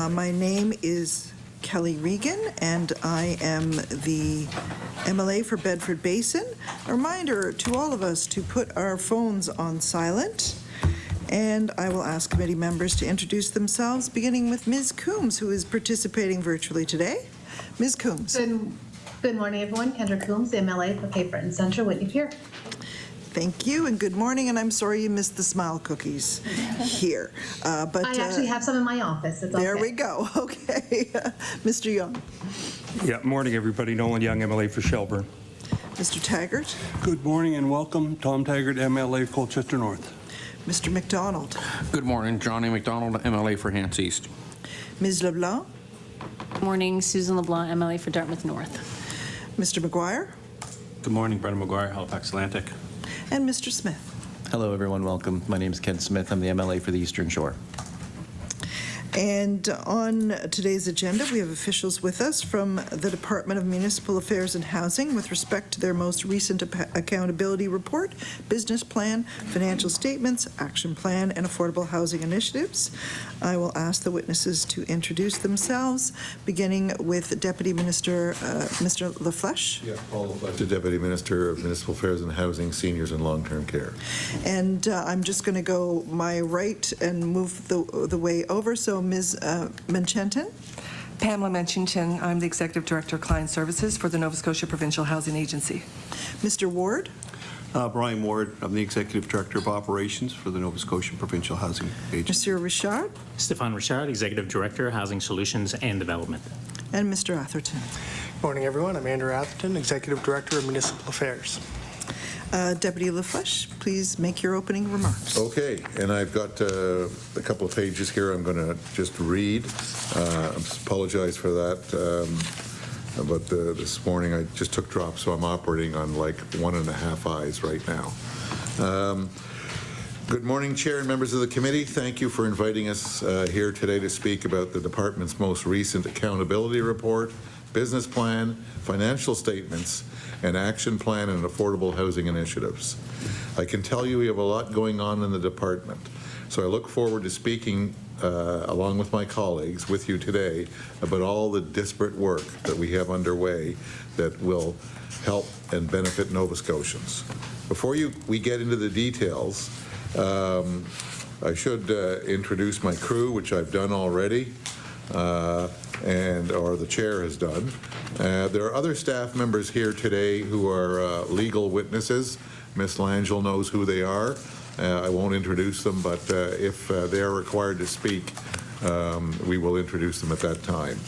My name is Kelly Regan, and I am the MLA for Bedford Basin. A reminder to all of us to put our phones on silent. And I will ask committee members to introduce themselves, beginning with Ms. Coombs, who is participating virtually today. Ms. Coombs. Good morning, everyone. Kendra Coombs, MLA for Cape Breton Centre, Whitney Pier. Thank you, and good morning, and I'm sorry you missed the smile cookies here. But I actually have some in my office. It's there okay. we go. Okay. Mr. Young. Yeah, morning, everybody. Nolan Young, MLA for Shelburne. Mr. Taggart. Good morning and welcome. Tom Taggart, MLA, Colchester North. Mr. McDonald. Good morning. Johnny McDonald, MLA for Hants East. Ms. LeBlanc. Good morning. Susan LeBlanc, MLA for Dartmouth North. Mr. McGuire. Good morning. Brendan McGuire, Halifax Atlantic. And Mr. Smith. Hello, everyone. Welcome. My name is Ken Smith. I'm the MLA for the Eastern Shore. And on today's agenda, we have officials with us from the Department of Municipal Affairs and Housing with respect to their most recent accountability report, business plan, financial statements, action plan, and affordable housing initiatives. I will ask the witnesses to introduce themselves, beginning with Deputy Minister Mr. LaFleche. Yeah, Paul LaFleche, Deputy Minister of Municipal Affairs and Housing, Seniors and Long-Term Care. And I'm just going to go my right and move the way over. So Ms. Menchenton. Pamela Menchenton. I'm the Executive Director of Client Services for the Nova Scotia Provincial Housing Agency. Mr. Ward. Brian Ward. I'm the Executive Director of Operations for the Nova Scotia Provincial Housing Agency. Monsieur Richard. Stephan Richard, Executive Director, Housing Solutions and Development. And Mr. Atherton. Good morning, everyone. I'm Andrew Atherton, Executive Director of Municipal Affairs. Deputy LaFleche, please make your opening remarks. Okay, and I've got a couple of pages here I'm going to just read. I apologize for that, but this morning I just took drops, so I'm operating on like 1.5 eyes right now. Good morning, Chair and members of the committee. Thank you for inviting us here today to speak about the department's most recent accountability report, business plan, financial statements, and action plan and affordable housing initiatives. I can tell you we have a lot going on in the department, so I look forward to speaking along with my colleagues with you today about all the disparate work that we have underway that will help and benefit Nova Scotians. Before we get into the details, I should introduce my crew, which I've done already. Or the chair has done. There are other staff members here today who are legal witnesses. Ms. Langell knows who they are. I won't introduce them, but if they are required to speak, we will introduce them at that time.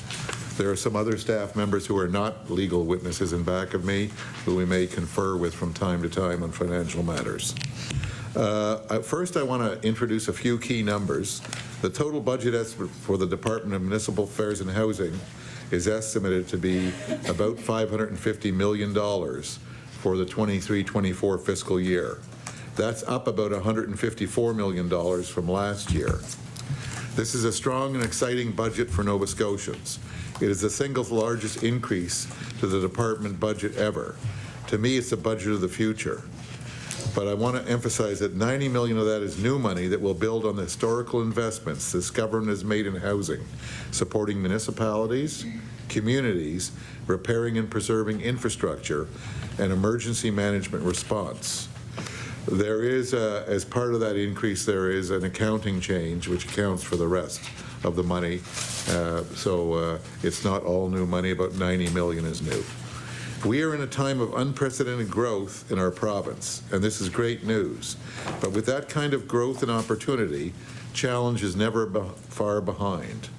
There are some other staff members who are not legal witnesses in back of me who we may confer with from time to time on financial matters. First, I want to introduce a few key numbers. The total budget estimate for the Department of Municipal Affairs and Housing is estimated to be about $550 million for the 23-24 fiscal year. That's up about $154 million from last year. This is a strong and exciting budget for Nova Scotians. It is the single largest increase to the department budget ever. To me, it's the budget of the future. But I want to emphasize that $90 million of that is new money that will build on the historical investments this government has made in housing, supporting municipalities, communities, repairing and preserving infrastructure, and emergency management response. There is, as part of that increase, there is an accounting change which accounts for the rest of the money. So it's not all new money, about $90 million is new. We are in a time of unprecedented growth in our province, and this is great news. But with that kind of growth and opportunity, challenge is never far behind.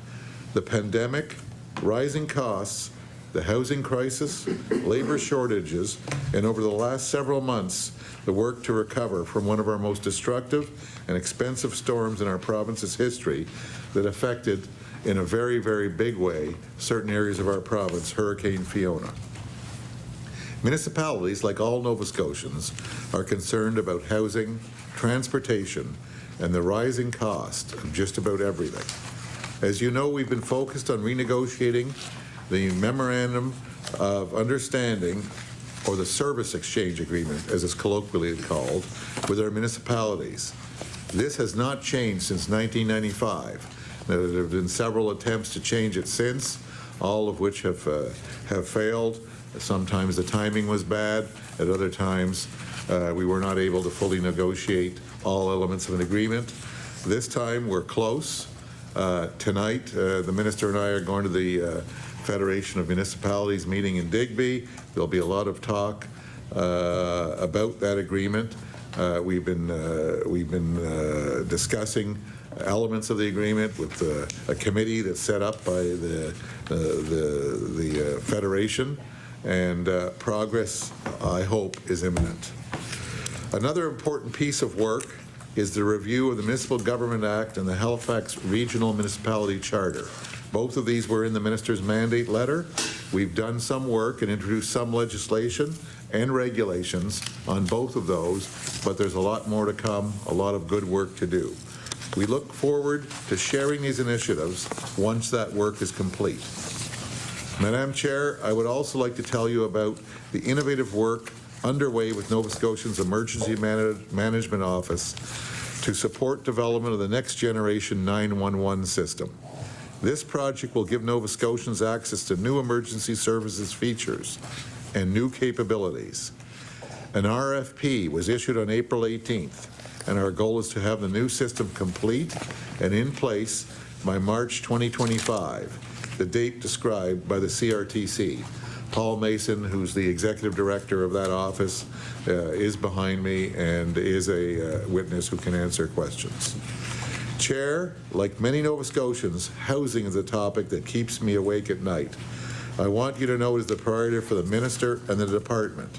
The pandemic, rising costs, the housing crisis, labor shortages, and over the last several months, the work to recover from one of our most destructive and expensive storms in our province's history that affected, in a very, very big way, certain areas of our province, Hurricane Fiona. Municipalities, like all Nova Scotians, are concerned about housing, transportation, and the rising cost of just about everything. As you know, we've been focused on renegotiating the Memorandum of Understanding, or the Service Exchange Agreement, as it's colloquially called, with our municipalities. This has not changed since 1995. There have been several attempts to change it since, all of which have failed. Sometimes the timing was bad. At other times, we were not able to fully negotiate all elements of an agreement. This time, we're close. Tonight, the minister and I are going to the Federation of Municipalities meeting in Digby. There'll be a lot of talk about that agreement. We've been discussing elements of the agreement with a committee that's set up by the Federation, and progress, I hope, is imminent. Another important piece of work is the review of the Municipal Government Act and the Halifax Regional Municipality Charter. Both of these were in the minister's mandate letter. We've done some work and introduced some legislation and regulations on both of those, but there's a lot more to come, a lot of good work to do. We look forward to sharing these initiatives once that work is complete. Madam Chair, I would also like to tell you about the innovative work underway with Nova Scotia's Emergency Management Office to support development of the next generation 911 system. This project will give Nova Scotians access to new emergency services features and new capabilities. An RFP was issued on April 18th, and our goal is to have the new system complete and in place by March 2025, the date described by the CRTC. Paul Mason, who's the executive director of that office, is behind me and is a witness who can answer questions. Chair, like many Nova Scotians, housing is a topic that keeps me awake at night. I want you to know it is the priority for the minister and the department.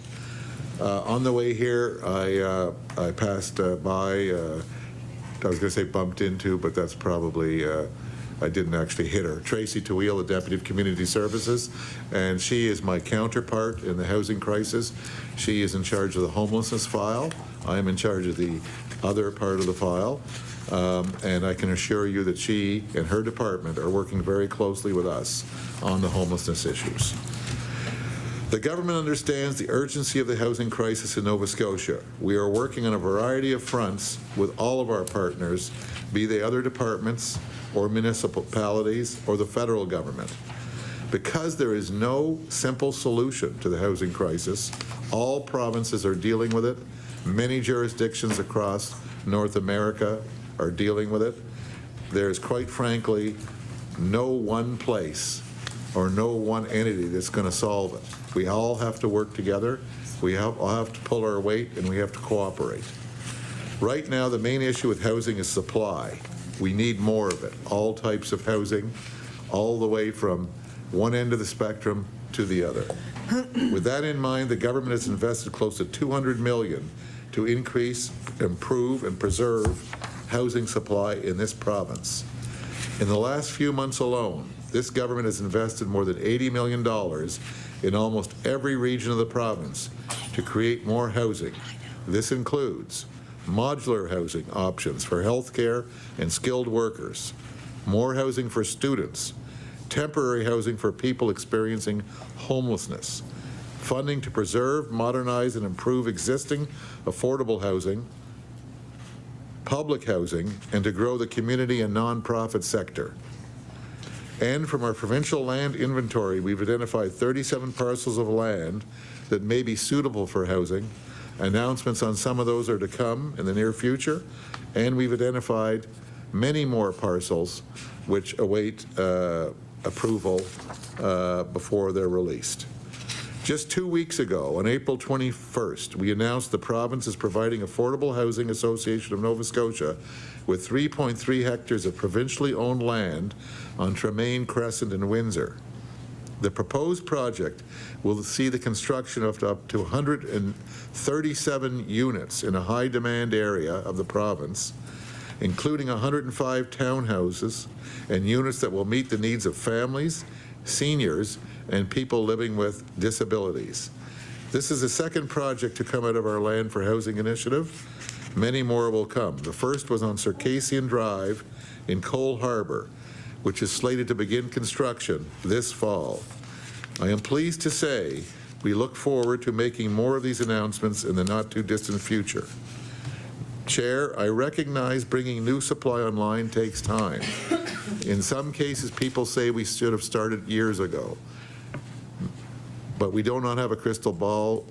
On the way here, I passed by, I was going to say bumped into, but that's probably, I didn't actually hit her. Tracy Tawil, the Deputy of Community Services, and she is my counterpart in the housing crisis. She is in charge of the homelessness file. I am in charge of the other part of the file. And I can assure you that she and her department are working very closely with us on the homelessness issues. The government understands the urgency of the housing crisis in Nova Scotia. We are working on a variety of fronts with all of our partners, be they other departments or municipalities or the federal government. Because there is no simple solution to the housing crisis, all provinces are dealing with it. Many jurisdictions across North America are dealing with it. There's, quite frankly, no one place or no one entity that's going to solve it. We all have to work together. We all have to pull our weight, and we have to cooperate. Right now, the main issue with housing is supply. We need more of it, all types of housing, all the way from one end of the spectrum to the other. With that in mind, the government has invested close to $200 million to increase, improve, and preserve housing supply in this province. In the last few months alone, this government has invested more than $80 million in almost every region of the province to create more housing. This includes modular housing options for healthcare and skilled workers, more housing for students, temporary housing for people experiencing homelessness, funding to preserve, modernize, and improve existing affordable housing, public housing, and to grow the community and nonprofit sector. And from our provincial land inventory, we've identified 37 parcels of land that may be suitable for housing. Announcements on some of those are to come in the near future, and we've identified many more parcels which await approval before they're released. Just 2 weeks ago, on April 21st, we announced the province is providing Affordable Housing Association of Nova Scotia with 3.3 hectares of provincially owned land on Tremaine Crescent in Windsor. The proposed project will see the construction of up to 137 units in a high-demand area of the province, including 105 townhouses and units that will meet the needs of families, seniors, and people living with disabilities. This is the second project to come out of our Land for Housing initiative. Many more will come. The first was on Circassian Drive in Cole Harbour, which is slated to begin construction this fall. I am pleased to say we look forward to making more of these announcements in the not-too-distant future. Chair, I recognize bringing new supply online takes time. In some cases, people say we should have started years ago. But we do not have a crystal ball.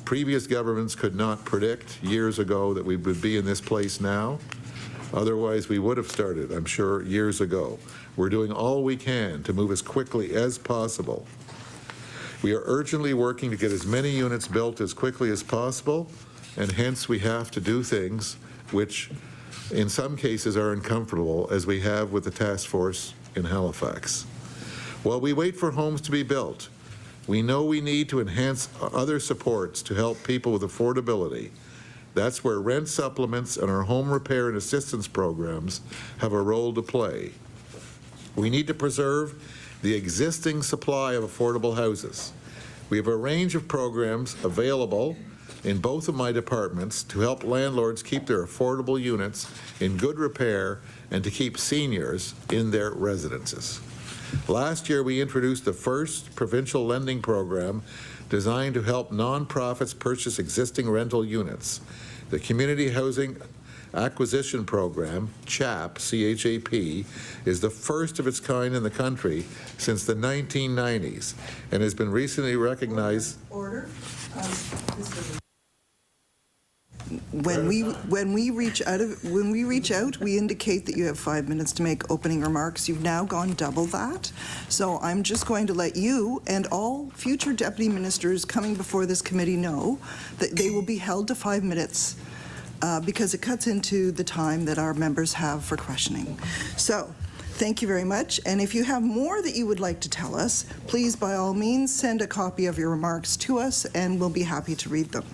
Previous governments could not predict years ago that we would be in this place now. Otherwise, we would have started, I'm sure, years ago. We're doing all we can to move as quickly as possible. We are urgently working to get as many units built as quickly as possible, and hence we have to do things which in some cases are uncomfortable, as we have with the task force in Halifax. While we wait for homes to be built, we know we need to enhance other supports to help people with affordability. That's where rent supplements and our home repair and assistance programs have a role to play. We need to preserve the existing supply of affordable houses. We have a range of programs available in both of my departments to help landlords keep their affordable units in good repair and to keep seniors in their residences. Last year, we introduced the first provincial lending program designed to help nonprofits purchase existing rental units. The Community Housing Acquisition Program, CHAP, C-H-A-P, is the first of its kind in the country since the 1990s and has been recently recognized. Order. When we reach out, we indicate that you have 5 minutes to make opening remarks. You've now gone double that. So I'm just going to let you and all future deputy ministers coming before this committee know that they will be held to 5 minutes because it cuts into the time that our members have for questioning. So thank you very much. And if you have more that you would like to tell us, please, by all means, send a copy of your remarks to us and we'll be happy to read them.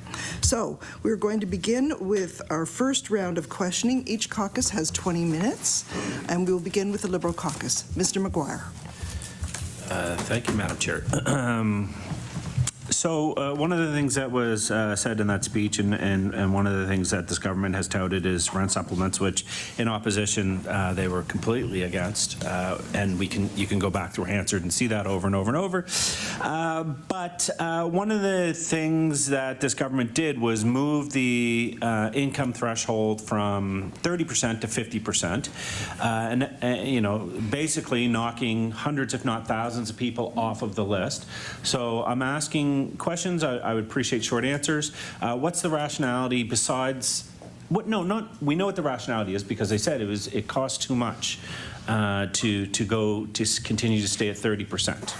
So we're going to begin with our first round of questioning. Each caucus has 20 minutes, and we will begin with the Liberal caucus. Mr. Maguire. Thank you, Madam Chair. So one of the things that was said in that speech, and one of the things that this government has touted is rent supplements, which in opposition they were completely against, and you can go back through Hansard and see that over and over and over. But one of the things that this government did was move the income threshold from 30% to 50%, and you know, basically knocking hundreds, if not thousands, of people off of the list. So I'm asking questions. I would appreciate short answers. What's the rationality besides what? No, not. We know what the rationality is because they said it costs too much to continue to stay at 30%.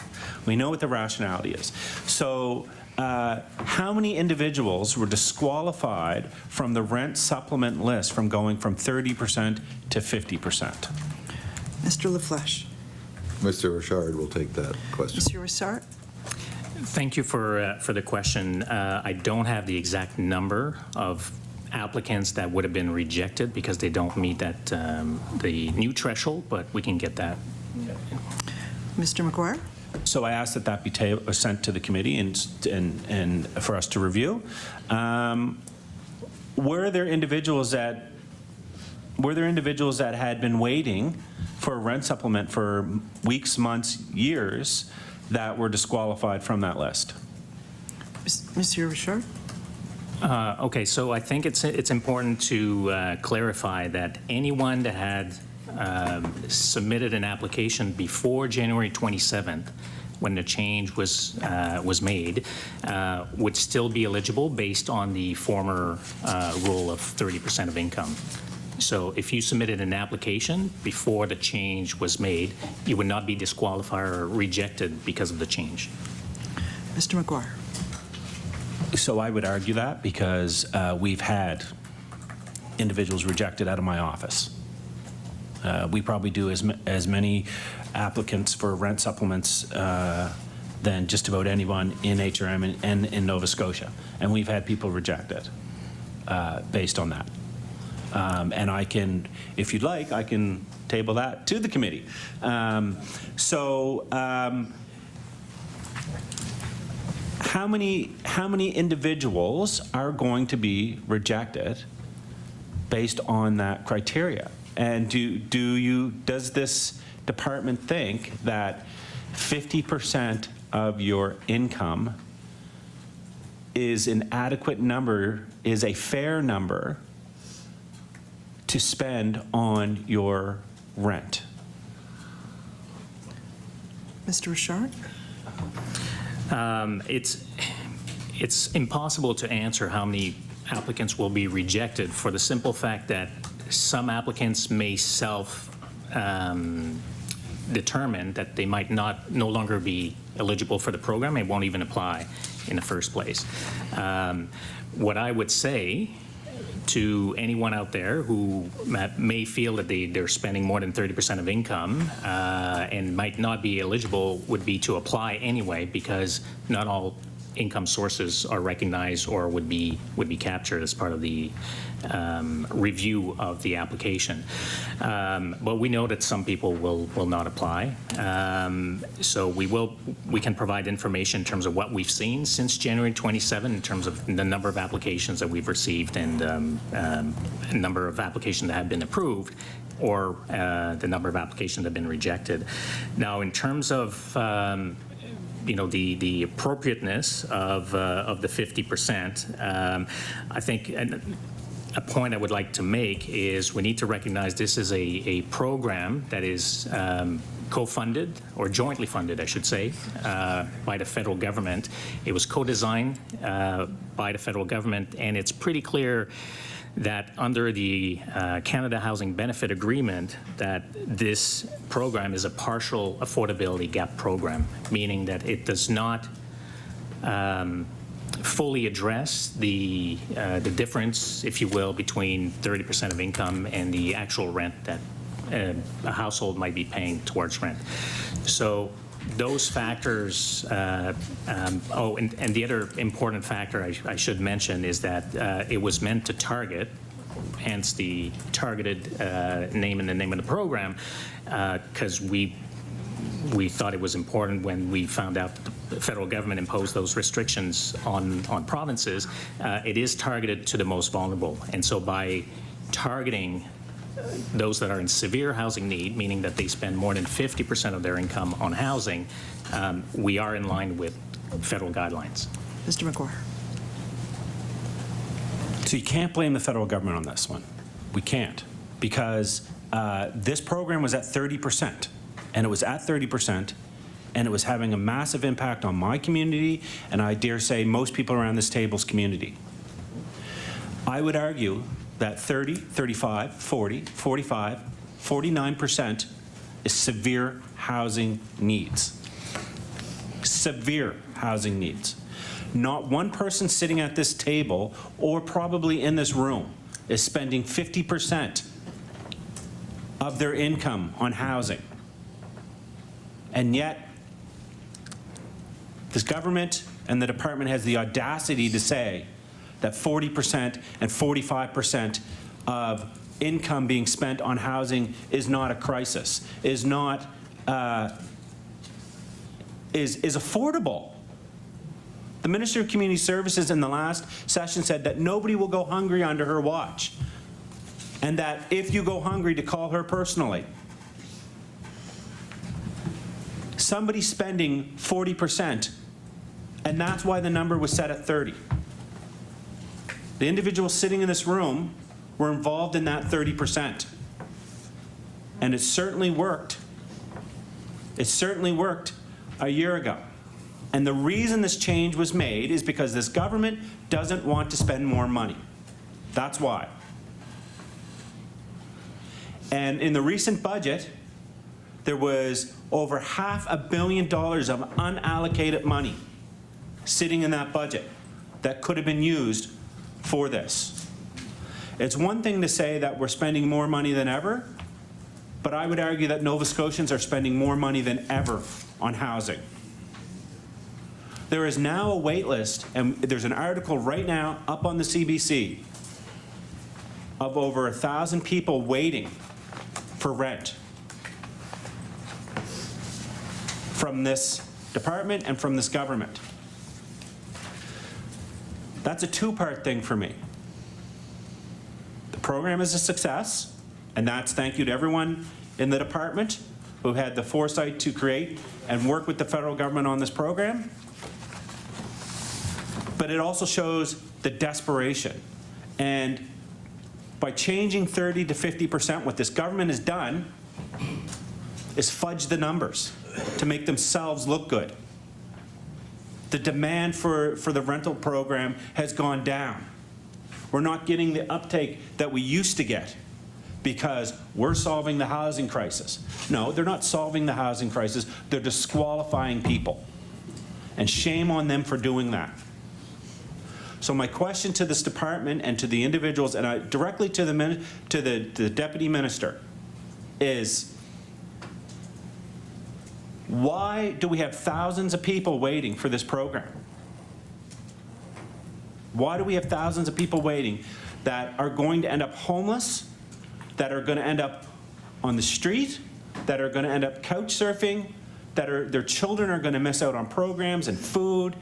We know what the rationality is. So how many individuals were disqualified from the rent supplement list from going from 30% to 50%? Mr. LaFleche. Mr. Richard will take that question. Mr. Richard. Thank you for the question. I don't have the exact number of applicants that would have been rejected because they don't meet that the new threshold, but we can get that. Mr. Maguire. So I asked that be sent to the committee and for us to review. Were there individuals that had been waiting for a rent supplement for weeks, months, years that were disqualified from that list? Monsieur Richard. Okay, so I think it's important to clarify that anyone that had submitted an application before January 27th, when the change was made, would still be eligible based on the former rule of 30% of income. So if you submitted an application before the change was made, you would not be disqualified or rejected because of the change. Mr. Maguire. So I would argue that because we've had individuals rejected out of my office. We probably do as many applicants for rent supplements than just about anyone in HRM and in Nova Scotia. And we've had people rejected based on that. And I can, if you'd like, I can table that to the committee. How many individuals are going to be rejected based on that criteria? And does this department think that 50% of your income is an adequate number, is a fair number to spend on your rent? Mr. Richard? It's impossible to answer how many applicants will be rejected for the simple fact that some applicants may determine that they might no longer be eligible for the program and won't even apply in the first place. What I would say to anyone out there who may feel that they're spending more than 30% of income and might not be eligible would be to apply anyway, because not all income sources are recognized or would be captured as part of the review of the application. But we know that some people will not apply. So we can provide information in terms of what we've seen since January 27 in terms of the number of applications that we've received and number of applications that have been approved, or the number of applications that have been rejected. Now, in terms of the appropriateness of the 50%, I think a point I would like to make is we need to recognize this is a program that is co-funded, or jointly funded, I should say, by the federal government. It was co-designed by the federal government, and it's pretty clear that under the Canada Housing Benefit Agreement that this program is a partial affordability gap program, meaning that it does not fully address the difference, if you will, between 30% of income and the actual rent that a household might be paying towards rent. So those factors, and the other important factor I should mention is that it was meant to target, hence the targeted name and the name of the program, because we thought it was important when we found out that the federal government imposed those restrictions on provinces. It is targeted to the most vulnerable, and so by targeting those that are in severe housing need, meaning that they spend more than 50% of their income on housing, we are in line with federal guidelines. Mr. McGuire. So you can't blame the federal government on this one. We can't, because this program was at 30%, and it was at 30%, and it was having a massive impact on my community, and I dare say most people around this table's community. I would argue that 30, 35, 40, 45, 49% is severe housing needs. Severe housing needs. Not one person sitting at this table or probably in this room is spending 50% of their income on housing. And yet, this government and the department has the audacity to say that 40% and 45% of income being spent on housing is not a crisis, is not is affordable. The Minister of Community Services in the last session said that nobody will go hungry under her watch, and that if you go hungry, to call her personally. Somebody's spending 40%, and that's why the number was set at 30. The individuals sitting in this room were involved in that 30%. And it certainly worked. It certainly worked a year ago. And the reason this change was made is because this government doesn't want to spend more money. That's why. And in the recent budget, there was over $500 million of unallocated money sitting in that budget that could have been used for this. It's one thing to say that we're spending more money than ever, but I would argue that Nova Scotians are spending more money than ever on housing. There is now a wait list, and there's an article right now up on the CBC of over 1,000 people waiting for rent from this department and from this government. That's a two-part thing for me. The program is a success, and that's thank you to everyone in the department who had the foresight to create and work with the federal government on this program. But it also shows the desperation. And by changing 30 to 50%, what this government has done is fudge the numbers. to make themselves look good. The demand for the rental program has gone down. We're not getting the uptake that we used to get because we're solving the housing crisis. No, they're not solving the housing crisis. They're disqualifying people. And shame on them for doing that. So my question to this department and to the individuals, and directly to the deputy minister, is why do we have thousands of people waiting for this program? Why do we have thousands of people waiting that are going to end up homeless, that are going to end up on the street, that are going to end up couch surfing, that their children are going to miss out on programs and food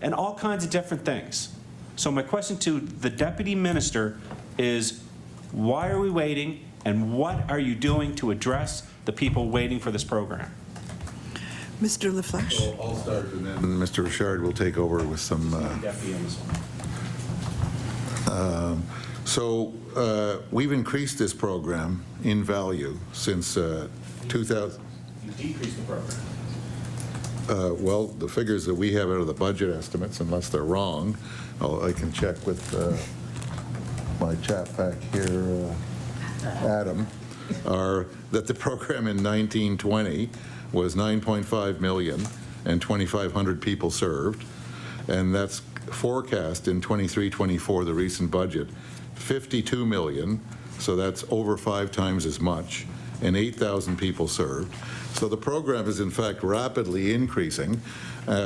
and all kinds of different things? So my question to the deputy minister is, why are we waiting, and what are you doing to address the people waiting for this program? Mr. LaFleche. So I'll start, and then Mr. Richard will take over with some. Deputy on this one. We've increased this program in value since 2000. You decreased the program. Well, the figures that we have out of the budget estimates, unless they're wrong, I can check with my chap back here, Adam, are that the program in 1920 was 9.5 million and 2,500 people served, and that's forecast in 23-24, the recent budget, 52 million, so that's over 5 times as much, and 8,000 people served. So the program is in fact rapidly increasing.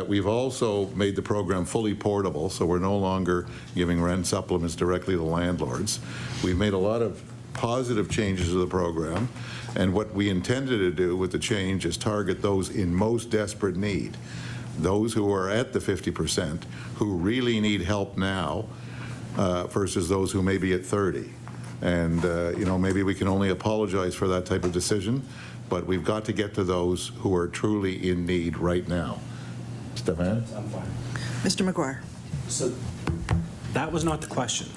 We've also made the program fully portable, so we're no longer giving rent supplements directly to landlords. We've made a lot of positive changes to the program, and what we intended to do with the change is target those in most desperate need, those who are at the 50%, who really need help now, versus those who may be at 30. And maybe we can only apologize for that type of decision, but we've got to get to those who are truly in need right now. Stephan? I'm fine. Mr. McGuire. So that was not the question.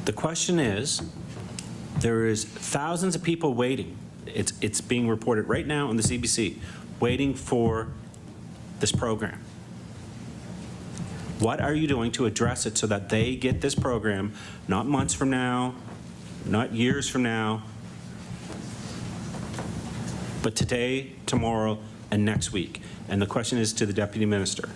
The question is, there is thousands of people waiting. It's being reported right now on the CBC, waiting for this program. What are you doing to address it so that they get this program, not months from now, not years from now, but today, tomorrow, and next week? And the question is to the Deputy Minister.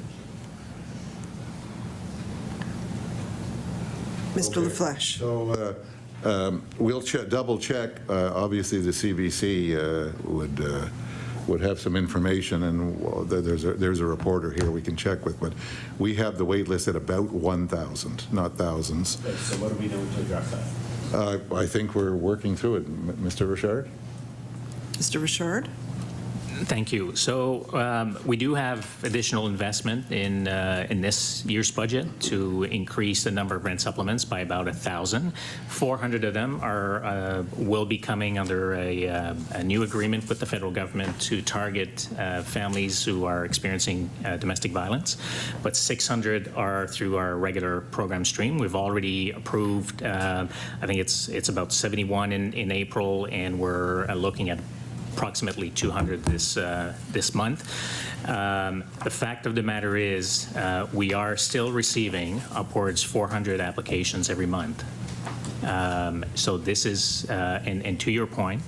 Mr. LaFleche. So we'll double check. Obviously, the CBC would have some information, and there's a reporter here we can check with, but we have the wait list at about 1,000, not thousands. Okay, so what are we doing to address that? I think we're working through it. Mr. Richard? Mr. Richard. Thank you. So we do have additional investment in this year's budget to increase the number of rent supplements by about 1,000. 400 of them will be coming under a new agreement with the federal government to target families who are experiencing domestic violence. But 600 are through our regular program stream. We've already approved, I think it's about 71 in April, and we're looking at approximately 200 this month. The fact of the matter is we are still receiving upwards 400 applications every month. So this is, and to your point,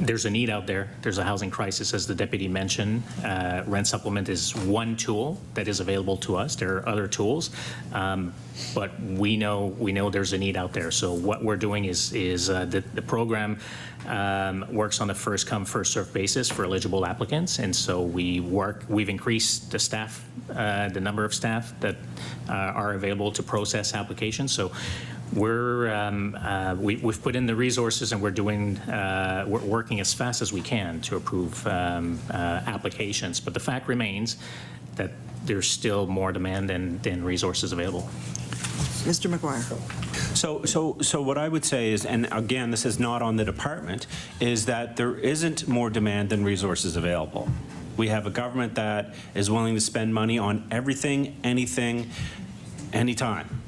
there's a need out there. There's a housing crisis, as the deputy mentioned. Rent supplement is one tool that is available to us. There are other tools, but we know there's a need out there. So what we're doing is the program works on a first come, first served basis for eligible applicants, and so we've increased the staff, the number of staff that are available to process applications. So we've put in the resources, and we're working as fast as we can to approve applications. But the fact remains that there's still more demand than resources available. Mr. McGuire. So what I would say is, and again, this is not on the department, is that there isn't more demand than resources available. We have a government that is willing to spend money on everything, anything, anytime.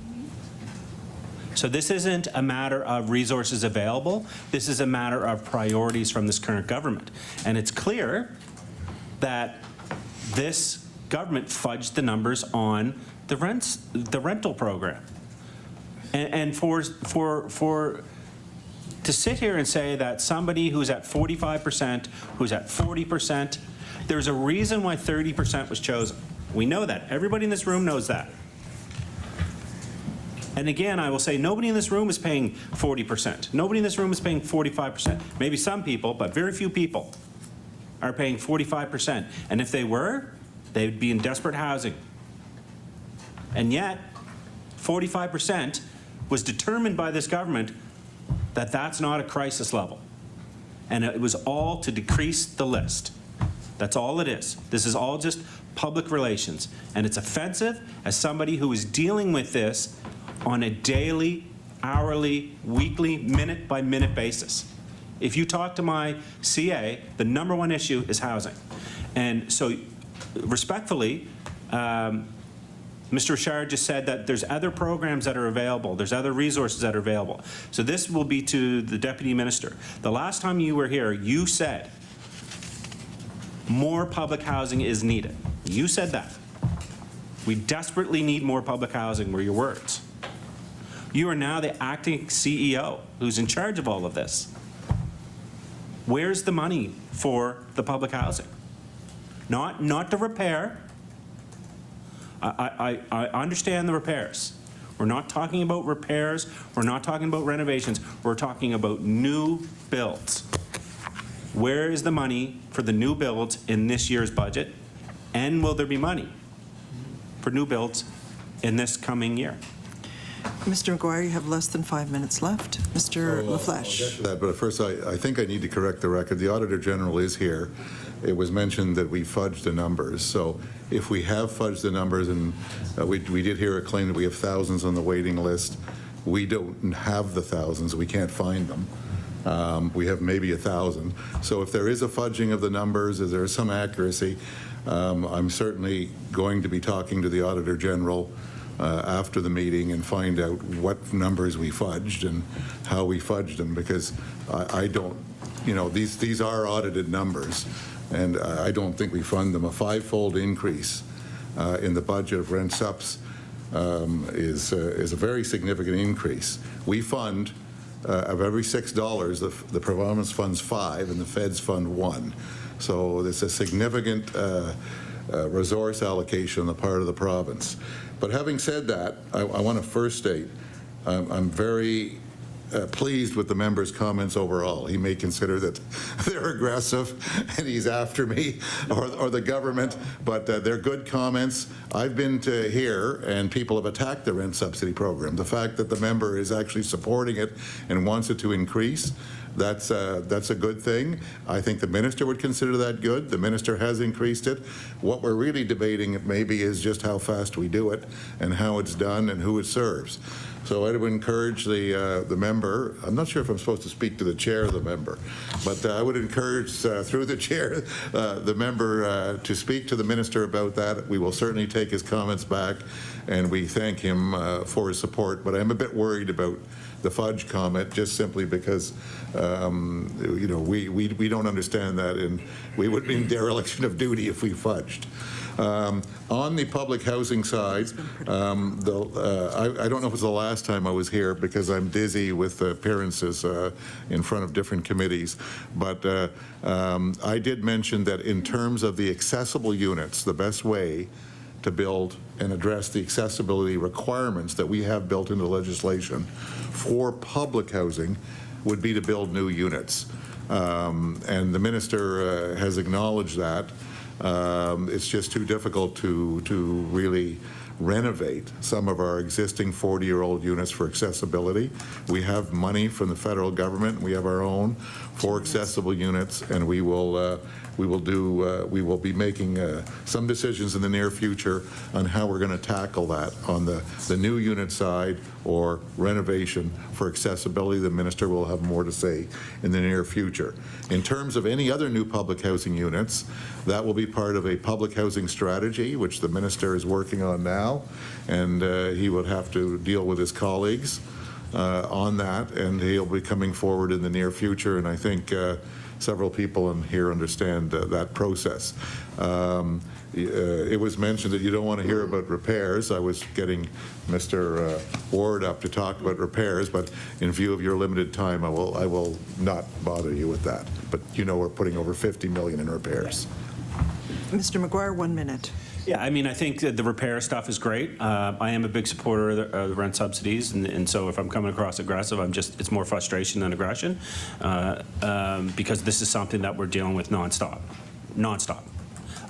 So this isn't a matter of resources available. This is a matter of priorities from this current government. And it's clear that this government fudged the numbers on the rental program. And to sit here and say that somebody who's at 45%, who's at 40%, there's a reason why 30% was chosen. We know that. Everybody in this room knows that. And again, I will say nobody in this room is paying 40%. Nobody in this room is paying 45%. Maybe some people, but very few people are paying 45%. And if they were, they would be in desperate housing. And yet, 45% was determined by this government that that's not a crisis level. And it was all to decrease the list. That's all it is. This is all just public relations. And it's offensive as somebody who is dealing with this on a daily, hourly, weekly, minute-by-minute basis. If you talk to my CA, the #1 issue is housing. And so, respectfully, Mr. Richard just said that there's other programs that are available. There's other resources that are available. So this will be to the Deputy Minister. The last time you were here, you said more public housing is needed. You said that. We desperately need more public housing, were your words. You are now the acting CEO who's in charge of all of this. Where's the money for the public housing? Not the repair. I understand the repairs. We're not talking about repairs. We're not talking about renovations. We're talking about new builds. Where is the money for the new builds in this year's budget? And will there be money for new builds in this coming year? Mr. McGuire, you have less than 5 minutes left. Mr. LaFleche. But first, I think I need to correct the record. The Auditor General is here. It was mentioned that we fudged the numbers. So if we have fudged the numbers, and we did hear a claim that we have thousands on the waiting list, we don't have the thousands. We can't find them. We have maybe 1,000. So if there is a fudging of the numbers, if there is some accuracy, I'm certainly going to be talking to the Auditor General after the meeting and find out what numbers we fudged and how we fudged them, because I don't, these are audited numbers, and I don't think we fund them. A 5-fold increase in the budget of rent subs is a very significant increase. We fund, of every $6, the province funds 5 and the feds fund 1. So it's a significant resource allocation on the part of the province. But having said that, I want to first state I'm very pleased with the member's comments overall. He may consider that they're aggressive and he's after me or the government, but they're good comments. I've been to here and people have attacked the rent subsidy program. The fact that the member is actually supporting it and wants it to increase, that's a good thing. I think the minister would consider that good. The minister has increased it. What we're really debating maybe is just how fast we do it and how it's done and who it serves. So I would encourage the member, I'm not sure if I'm supposed to speak to the chair of the member, but I would encourage through the chair the member to speak to the minister about that. We will certainly take his comments back and we thank him for his support, but I'm a bit worried about the fudge comment, just simply because we don't understand that, and we would be in dereliction of duty if we fudged. On the public housing side, I don't know if it's the last time I was here because I'm dizzy with appearances in front of different committees, but I did mention that in terms of the accessible units, the best way to build and address the accessibility requirements that we have built into legislation for public housing would be to build new units. And the minister has acknowledged that. It's just too difficult to really renovate some of our existing 40-year-old units for accessibility. We have money from the federal government. We have our own for accessible units, and we will be making some decisions in the near future on how we're going to tackle that on the new unit side or renovation for accessibility. The minister will have more to say in the near future. In terms of any other new public housing units, that will be part of a public housing strategy, which the minister is working on now, and he would have to deal with his colleagues on that, and he'll be coming forward in the near future, and I think several people in here understand that process. It was mentioned that you don't want to hear about repairs. I was getting Mr. Ward up to talk about repairs, but in view of your limited time, I will not bother you with that. But you know we're putting over $50 million in repairs. Mr. McGuire, 1 minute. Yeah, I mean, I think that the repair stuff is great. I am a big supporter of the rent subsidies, and so if I'm coming across aggressive, it's more frustration than aggression, because this is something that we're dealing with nonstop.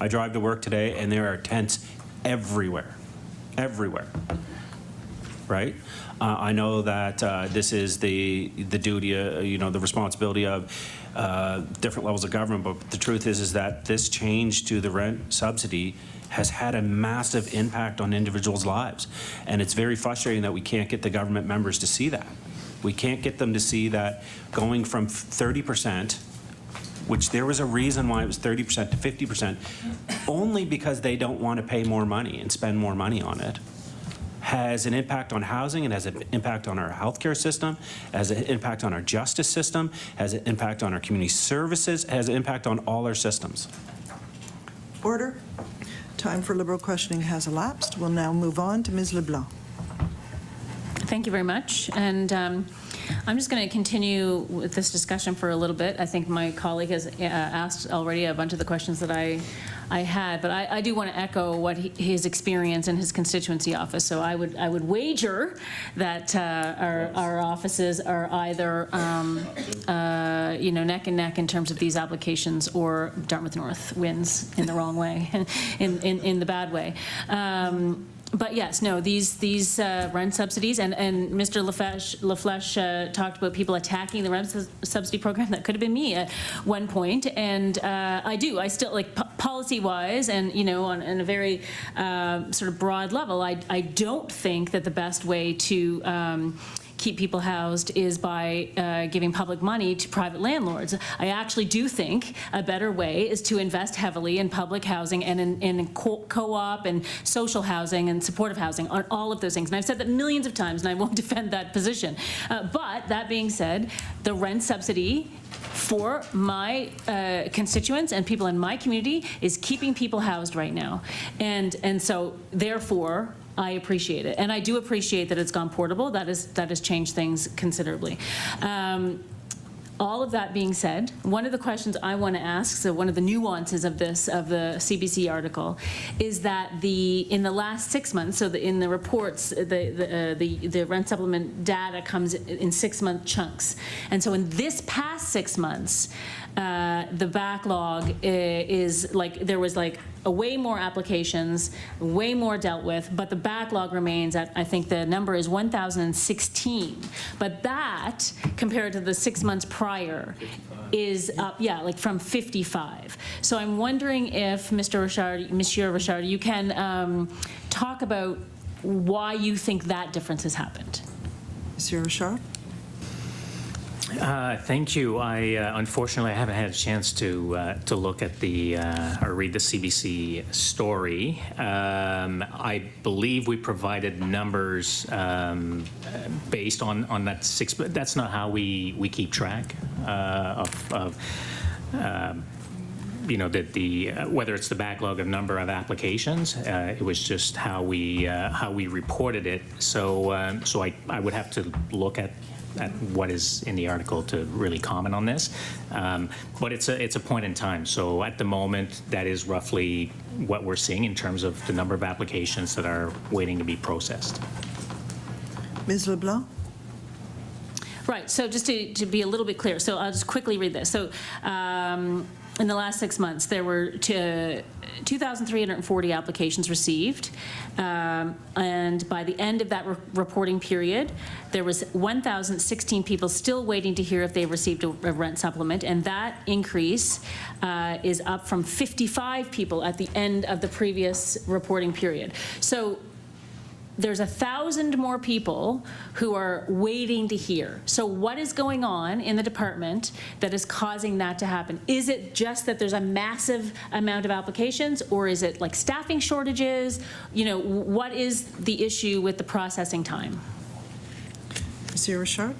I drive to work today, and there are tents everywhere, right? I know that this is the duty, the responsibility of different levels of government, but the truth is that this change to the rent subsidy has had a massive impact on individuals' lives. And it's very frustrating that we can't get the government members to see that. We can't get them to see that going from 30%, which there was a reason why it was 30% to 50%, only because they don't want to pay more money and spend more money on it, has an impact on housing, and has an impact on our healthcare system, has an impact on our justice system, has an impact on our community services, has an impact on all our systems. Order. Time for Liberal questioning has elapsed. We'll now move on to Ms. LeBlanc. Thank you very much. And I'm just going to continue with this discussion for a little bit. I think my colleague has asked already a bunch of the questions that I had, but I do want to echo what his experience in his constituency office. So I would wager that our offices are either neck and neck in terms of these applications, or Dartmouth North wins in the wrong way, in the bad way. But yes, no, these rent subsidies, and Mr. LaFleche talked about people attacking the rent subsidy program. That could have been me at one point, and I still, like, policy-wise, and on a very sort of broad level, I don't think that the best way to keep people housed is by giving public money to private landlords. I actually do think a better way is to invest heavily in public housing and in co-op and social housing and supportive housing, on all of those things. And I've said that millions of times, and I won't defend that position. But that being said, the rent subsidy for my constituents and people in my community is keeping people housed right now. And so therefore, I appreciate it, and I do appreciate that it's gone portable. That has changed things considerably. All of that being said, one of the questions I want to ask, so one of the nuances of the CBC article, is that in the last 6 months, so in the reports, the rent supplement data comes in 6-month chunks, and so in this past 6 months, the backlog is there was way more applications, way more dealt with, but the backlog remains at, I think the number is 1,016. But that, compared to the 6 months prior, is up, from 55. So I'm wondering if, Monsieur Richard, you can talk about why you think that difference has happened. Monsieur Richard? Thank you. Unfortunately, I haven't had a chance to look at or read the CBC story. I believe we provided numbers based on that 6. That's not how we keep track of whether it's the backlog of number of applications. It was just how we reported it. So I would have to look at what is in the article to really comment on this, but it's a point in time. So at the moment, that is roughly what we're seeing in terms of the number of applications that are waiting to be processed. Ms. LeBlanc? Right. So just to be a little bit clear, so I'll just quickly read this. So in the last 6 months, there were 2,340 applications received, and by the end of that reporting period, there was 1,016 people still waiting to hear if they received a rent supplement, and that increase is up from 55 people at the end of the previous reporting period. So there's 1,000 more people who are waiting to hear. So what is going on in the department that is causing that to happen? Is it just that there's a massive amount of applications, or is it like staffing shortages? What is the issue with the processing time? Monsieur Richard?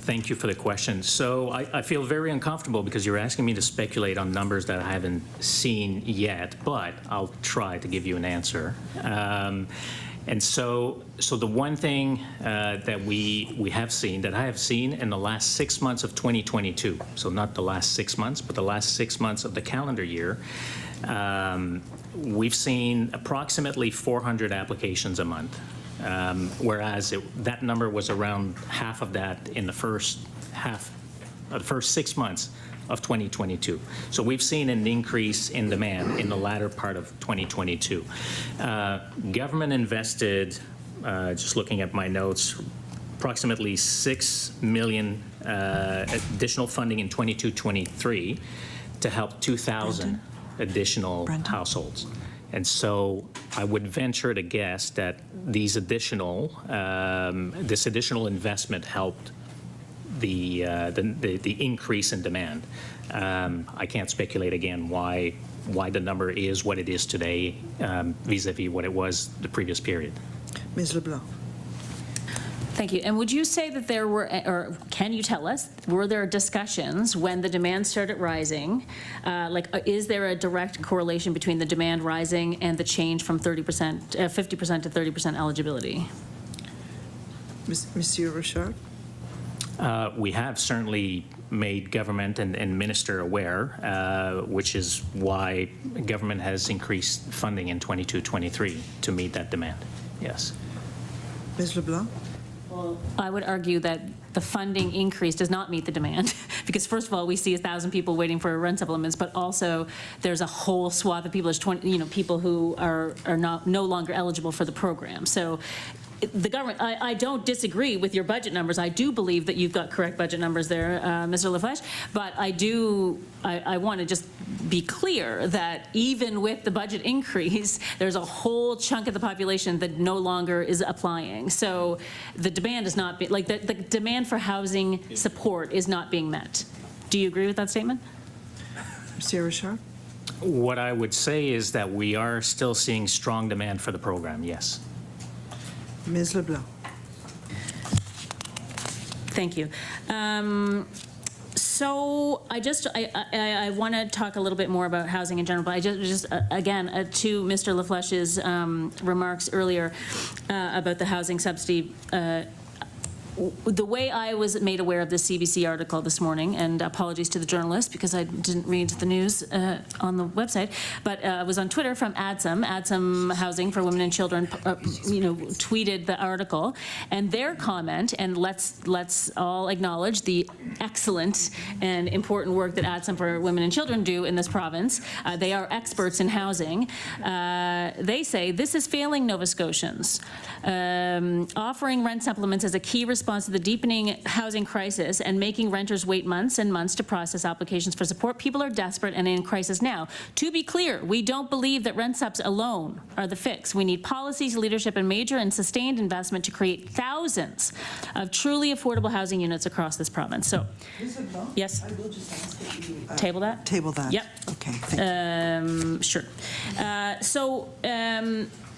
Thank you for the question. So I feel very uncomfortable because you're asking me to speculate on numbers that I haven't seen yet, but I'll try to give you an answer. And so the one thing that we have seen, that I have seen in the last 6 months of 2022, so not the last 6 months, but the last 6 months of the calendar year, we've seen approximately 400 applications a month, whereas that number was around half of that in the first 6 months of 2022. So we've seen an increase in demand in the latter part of 2022. Government invested, just looking at my notes, approximately $6 million additional funding in 22-23 to help 2,000 additional households. And so I would venture to guess that this additional investment helped the increase in demand. I can't speculate again why the number is what it is today vis-a-vis what it was the previous period. Ms. LeBlanc? Thank you. And would you say that there were, or can you tell us, were there discussions when the demand started rising? Is there a direct correlation between the demand rising and the change from 50% to 30% eligibility? Monsieur Richard? We have certainly made government and minister aware, which is why government has increased funding in 22-23 to meet that demand. Yes. Ms. LeBlanc? Well, I would argue that the funding increase does not meet the demand because first of all, we see 1,000 people waiting for rent supplements, but also there's a whole swath of people, there's 20, people who are no longer eligible for the program. So the government, I don't disagree with your budget numbers. I do believe that you've got correct budget numbers there, Mr. LaFleche, but I want to just be clear that even with the budget increase, there's a whole chunk of the population that no longer is applying. So the demand is not, the demand for housing support is not being met. Do you agree with that statement? Monsieur Richard? What I would say is that we are still seeing strong demand for the program, yes. Ms. LeBlanc? Thank you. So I want to talk a little bit more about housing in general, but I just again, to Mr. LaFleche's remarks earlier about the housing subsidy, the way I was made aware of the CBC article this morning, and apologies to the journalist because I didn't read the news on the website, but it was on Twitter from ADSM Housing for Women and Children, tweeted the article, and their comment, and let's all acknowledge the excellent and important work that ADSM for Women and Children do in this province. They are experts in housing. They say this is failing Nova Scotians. Offering rent supplements as a key response to the deepening housing crisis and making renters wait months and months to process applications for support. People are desperate and in crisis now. To be clear, we don't believe that rent subs alone are the fix. We need policies, leadership, and major and sustained investment to create thousands of truly affordable housing units across this province. So, yes? I will just ask that you table that? Table that. Yep. Okay, thank you. Sure.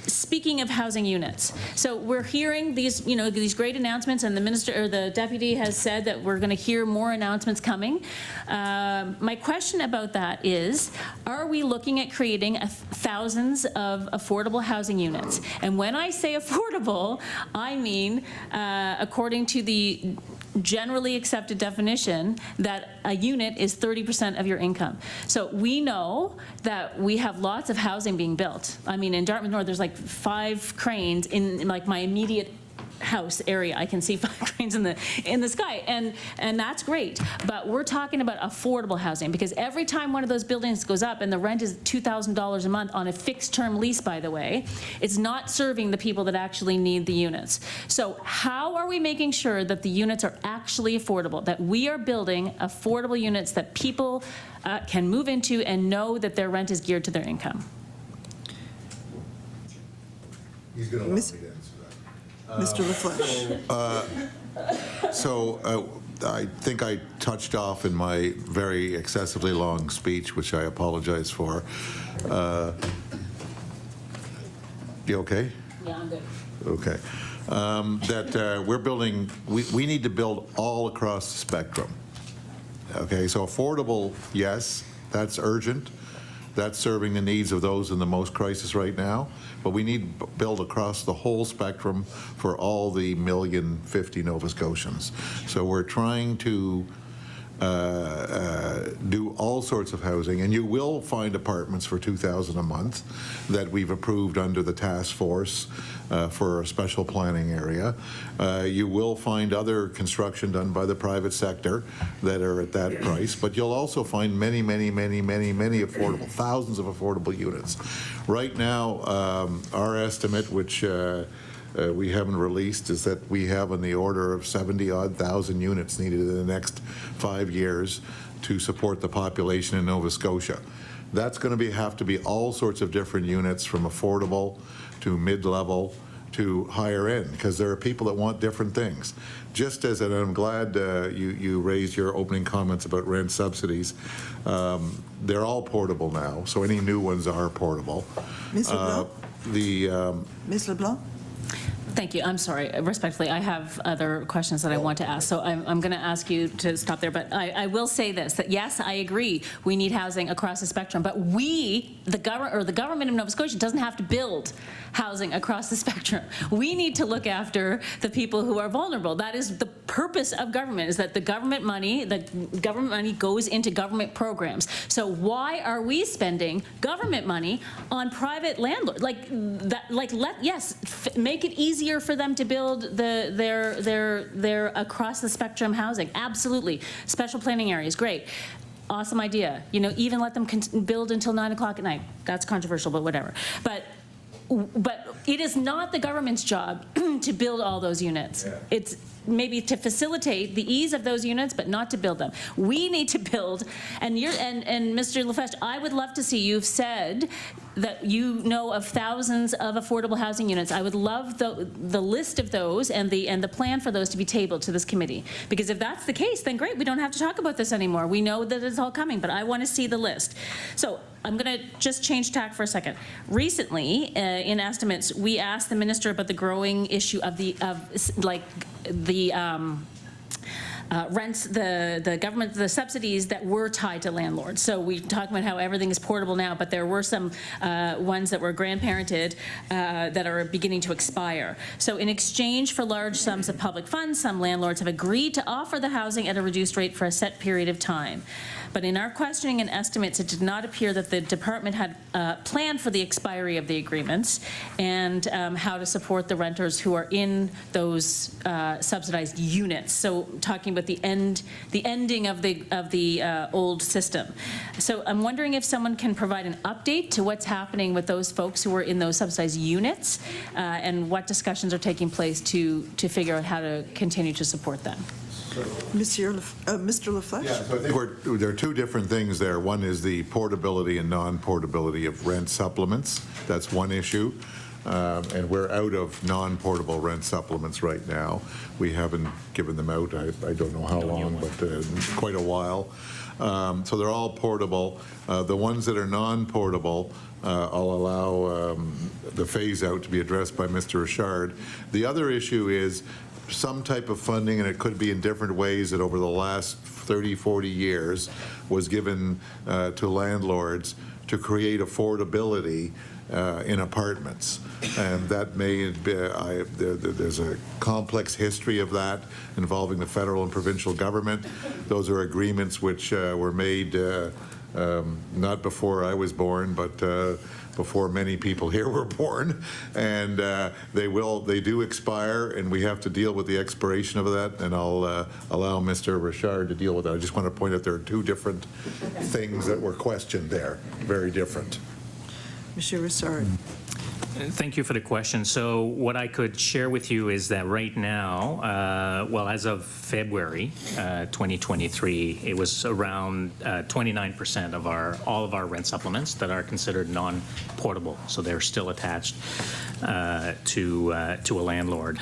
Speaking of housing units, so we're hearing these, these great announcements, and the minister or the deputy has said that we're going to hear more announcements coming. My question about that is, are we looking at creating thousands of affordable housing units? And when I say affordable, I mean, according to the generally accepted definition, that a unit is 30% of your income. So we know that we have lots of housing being built. I mean, in Dartmouth North, there's like 5 cranes in like my immediate house area. I can see 5 cranes in the sky, and that's great. But we're talking about affordable housing, because every time one of those buildings goes up and the rent is $2,000 a month on a fixed term lease, by the way, it's not serving the people that actually need the units. So how are we making sure that the units are actually affordable, that we are building affordable units that people can move into and know that their rent is geared to their income? He's going to want me to answer that. Mr. LaFleche. I think I touched off in my very excessively long speech, which I apologize for. You okay? Yeah, I'm good. Okay. that we're building, we need to build all across the spectrum. Okay, so affordable, yes, that's urgent. That's serving the needs of those in the most crisis right now. But we need to build across the whole spectrum for all the 1,050,000 Nova Scotians. So we're trying to do all sorts of housing, and you will find apartments for $2,000 a month that we've approved under the task force for a special planning area. You will find other construction done by the private sector that are at that price, but you'll also find many affordable, thousands of affordable units. Right now, our estimate, which we haven't released, is that we have on the order of 70-odd thousand units needed in the next 5 years to support the population in Nova Scotia. That's going to have to be all sorts of different units, from affordable to mid-level to higher end, because there are people that want different things. Just as, and I'm glad you raised your opening comments about rent subsidies, they're all portable now, so any new ones are portable. Ms. LeBlanc? Ms. LeBlanc? Thank you. I'm sorry. Respectfully, I have other questions that I want to ask, so I'm going to ask you to stop there. But I will say this, that yes, I agree, we need housing across the spectrum, but we, the government of Nova Scotia, doesn't have to build housing across the spectrum. We need to look after the people who are vulnerable. That is the purpose of government, is that the government money goes into government programs. So why are we spending government money on private landlords? Make it easier for them to build their across the spectrum housing. Absolutely. Special planning areas, great. Awesome idea. You know, even let them build until 9 o'clock at night. That's controversial, but whatever. But it is not the government's job to build all those units. Yeah. It's maybe to facilitate the ease of those units, but not to build them. We need to build, and Mr. LaFleche, I would love to see, you've said that you know of thousands of affordable housing units. I would love the list of those and the plan for those to be tabled to this committee. Because if that's the case, then great, we don't have to talk about this anymore. We know that it's all coming, but I want to see the list. So I'm going to just change tack for a second. Recently, in estimates, we asked the minister about the growing issue of rents, the subsidies that were tied to landlords. So we talked about how everything is portable now, but there were some ones that were grandparented that are beginning to expire. So in exchange for large sums of public funds, some landlords have agreed to offer the housing at a reduced rate for a set period of time. But in our questioning and estimates, it did not appear that the department had planned for the expiry of the agreements and how to support the renters who are in those subsidized units. So talking about the ending of the old system. So I'm wondering if someone can provide an update to what's happening with those folks who are in those subsidized units and what discussions are taking place to figure out how to continue to support them. Mr. LaFleche? Yeah, so I think there are two different things there. One is the portability and non-portability of rent supplements. That's one issue. And we're out of non-portable rent supplements right now. We haven't given them out, I don't know how long, but quite a while. So they're all portable. The ones that are non-portable, I'll allow the phase out to be addressed by Mr. Richard. The other issue is some type of funding, and it could be in different ways, that over the last 30, 40 years was given to landlords to create affordability in apartments. And that may be, there's a complex history of that involving the federal and provincial government. Those are agreements which were made not before I was born, but before many people here were born, and they do expire, and we have to deal with the expiration of that, and I'll allow Mr. Richard to deal with that. I just want to point out there are two different things that were questioned there, very different. Mr. Richard. Thank you for the question. So what I could share with you is that right now, well, as of February 2023, it was around 29% of all of our rent supplements that are considered non-portable. So they're still attached to a landlord.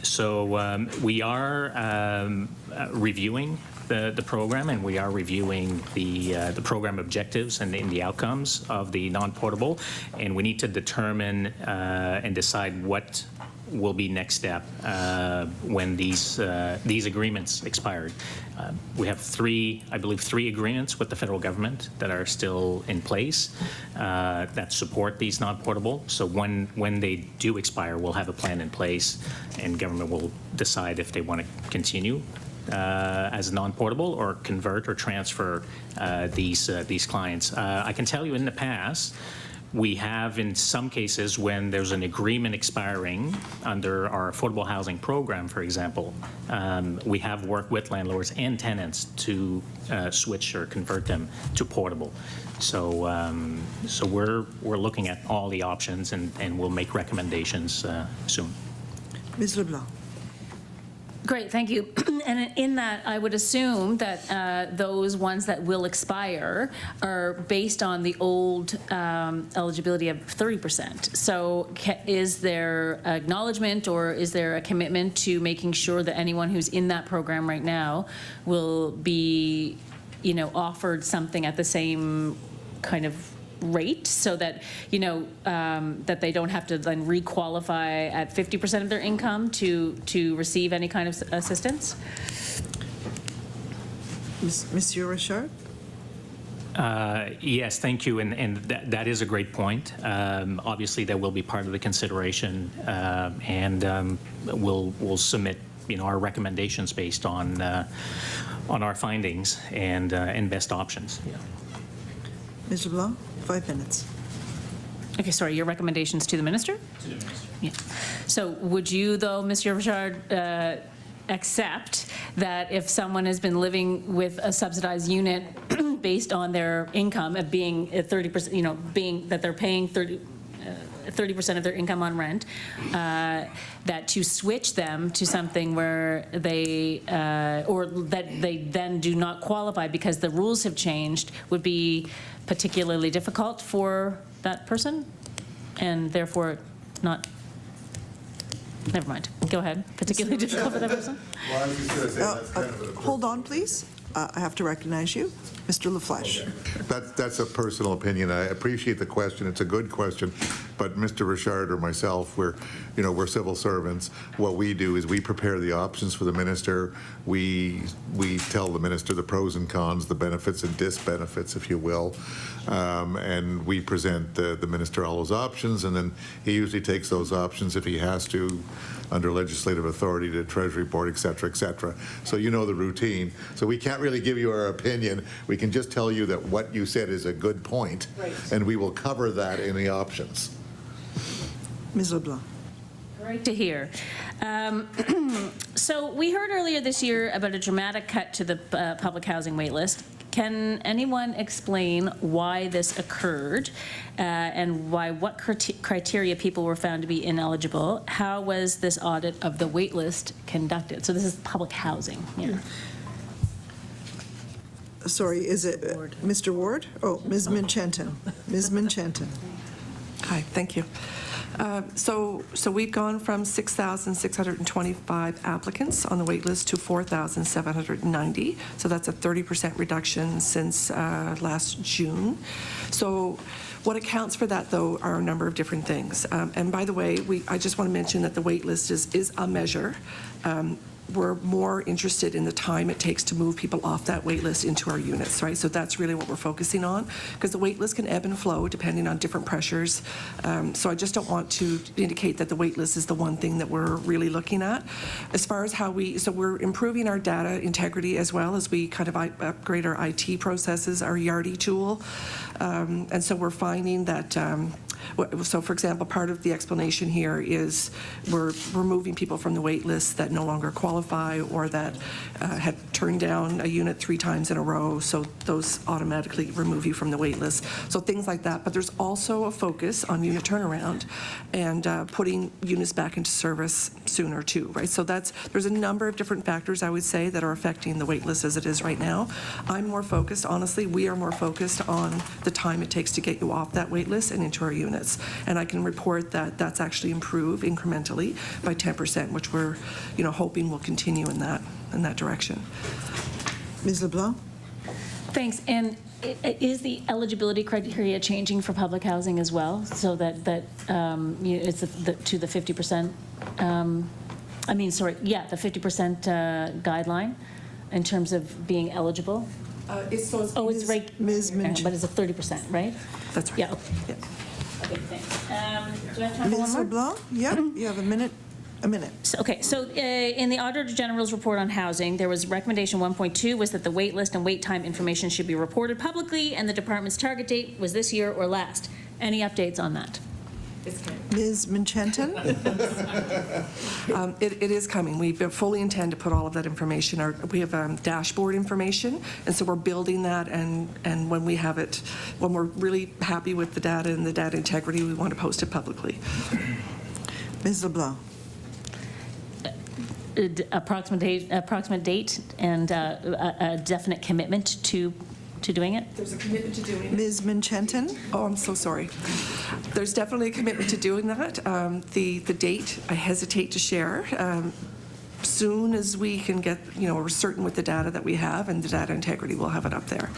So we are reviewing the program, and we are reviewing the program objectives and the outcomes of the non-portable, and we need to determine and decide what will be next step when these agreements expired. We have I believe three agreements with the federal government that are still in place that support these non-portable. So when they do expire, we'll have a plan in place, and government will decide if they want to continue as non-portable or convert or transfer these clients. I can tell you in the past, we have, in some cases, when there's an agreement expiring under our affordable housing program, for example, we have worked with landlords and tenants to switch or convert them to portable. So, so we're looking at all the options, and we'll make recommendations soon. Ms. LeBlanc. Great, thank you. And in that, I would assume that those ones that will expire are based on the old eligibility of 30%. So is there acknowledgement, or is there a commitment to making sure that anyone who's in that program right now will be, you know, offered something at the same kind of rate, so that, you know, that they don't have to then requalify at 50% of their income to receive any kind of assistance? Monsieur Richard? Yes, thank you, and that is a great point. Obviously, that will be part of the consideration, and we'll submit, you know, our recommendations based on our findings and best options. Yeah. Ms. LeBlanc, 5 minutes. Okay, sorry, your recommendations to the minister? To the minister. Yeah. So would you, though, Mr. Richard, accept that if someone has been living with a subsidized unit based on their income of being 30%, you know, being that they're paying 30% of their income on rent, that to switch them to something where they, or that they then do not qualify because the rules have changed, would be particularly difficult for that person, and therefore not, never mind, go ahead, particularly difficult for that person? Well, I was just going to say, that's kind of a... Hold on, please. I have to recognize you. Mr. LaFleche. That's a personal opinion. I appreciate the question. It's a good question. But Mr. Richard or myself, we're civil servants. What we do is we prepare the options for the minister. We tell the minister the pros and cons, the benefits and disbenefits, if you will. And we present the minister all those options, and then he usually takes those options if he has to under legislative authority to Treasury Board, et cetera, et cetera. So you know the routine. So we can't really give you our opinion. We can just tell you that what you said is a good point, right, and we will cover that in the options. Ms. LeBlanc. Great to hear. So we heard earlier this year about a dramatic cut to the public housing waitlist. Can anyone explain why this occurred and what criteria people were found to be ineligible? How was this audit of the waitlist conducted? So this is public housing here. Sorry, is it Mr. Ward? Oh, Ms. Menchenton. Ms. Menchenton. Hi, thank you. So we've gone from 6,625 applicants on the wait list to 4,790. So that's a 30% reduction since last June. So what accounts for that, though, are a number of different things. And by the way, I just want to mention that the wait list is a measure. We're more interested in the time it takes to move people off that wait list into our units, right? So that's really what we're focusing on, because the wait list can ebb and flow depending on different pressures. So I just don't want to indicate that the wait list is the one thing that we're really looking at. As far as how we're improving our data integrity as well as we kind of upgrade our IT processes, our Yardi tool. And so we're finding that so, for example, part of the explanation here is we're removing people from the wait list that no longer qualify or that had turned down a unit 3 times in a row, so those automatically remove you from the wait list. So things like that. But there's also a focus on unit turnaround and putting units back into service sooner too, right? So there's a number of different factors, I would say, that are affecting the wait list as it is right now. I'm more focused, honestly, we are more focused on the time it takes to get you off that wait list and into our units. And I can report that that's actually improved incrementally by 10%, which we're, hoping will continue in that direction. Ms. LeBlanc. Thanks. And Is the eligibility criteria changing for public housing as well, so that it's to the 50%? I mean, sorry, yeah, the 50% guideline in terms of being eligible. It's right, Ms. Menchenton. but it's a 30%, right? That's right. Yeah. Okay. Okay, thanks. Do I have time for one Ms. more? LeBlanc? Yeah, you have a minute. So in the Auditor General's report on housing, there was recommendation 1.2 was that the wait list and wait time information should be reported publicly, and the department's target date was this year or last. Any updates on that? Ms. Menchenton? It is coming. We fully intend to put all of that information. We have dashboard information, and so we're building that, and when we have it, when we're really happy with the data and the data integrity, we want to post it publicly. Ms. LeBlanc? Approximate date and a definite commitment to doing it? There's a commitment to doing it. Ms. Menchenton? Oh, I'm so sorry. There's definitely a commitment to doing that. The date, I hesitate to share. Soon as we can get, we're certain with the data that we have and the data integrity, we'll have it up there.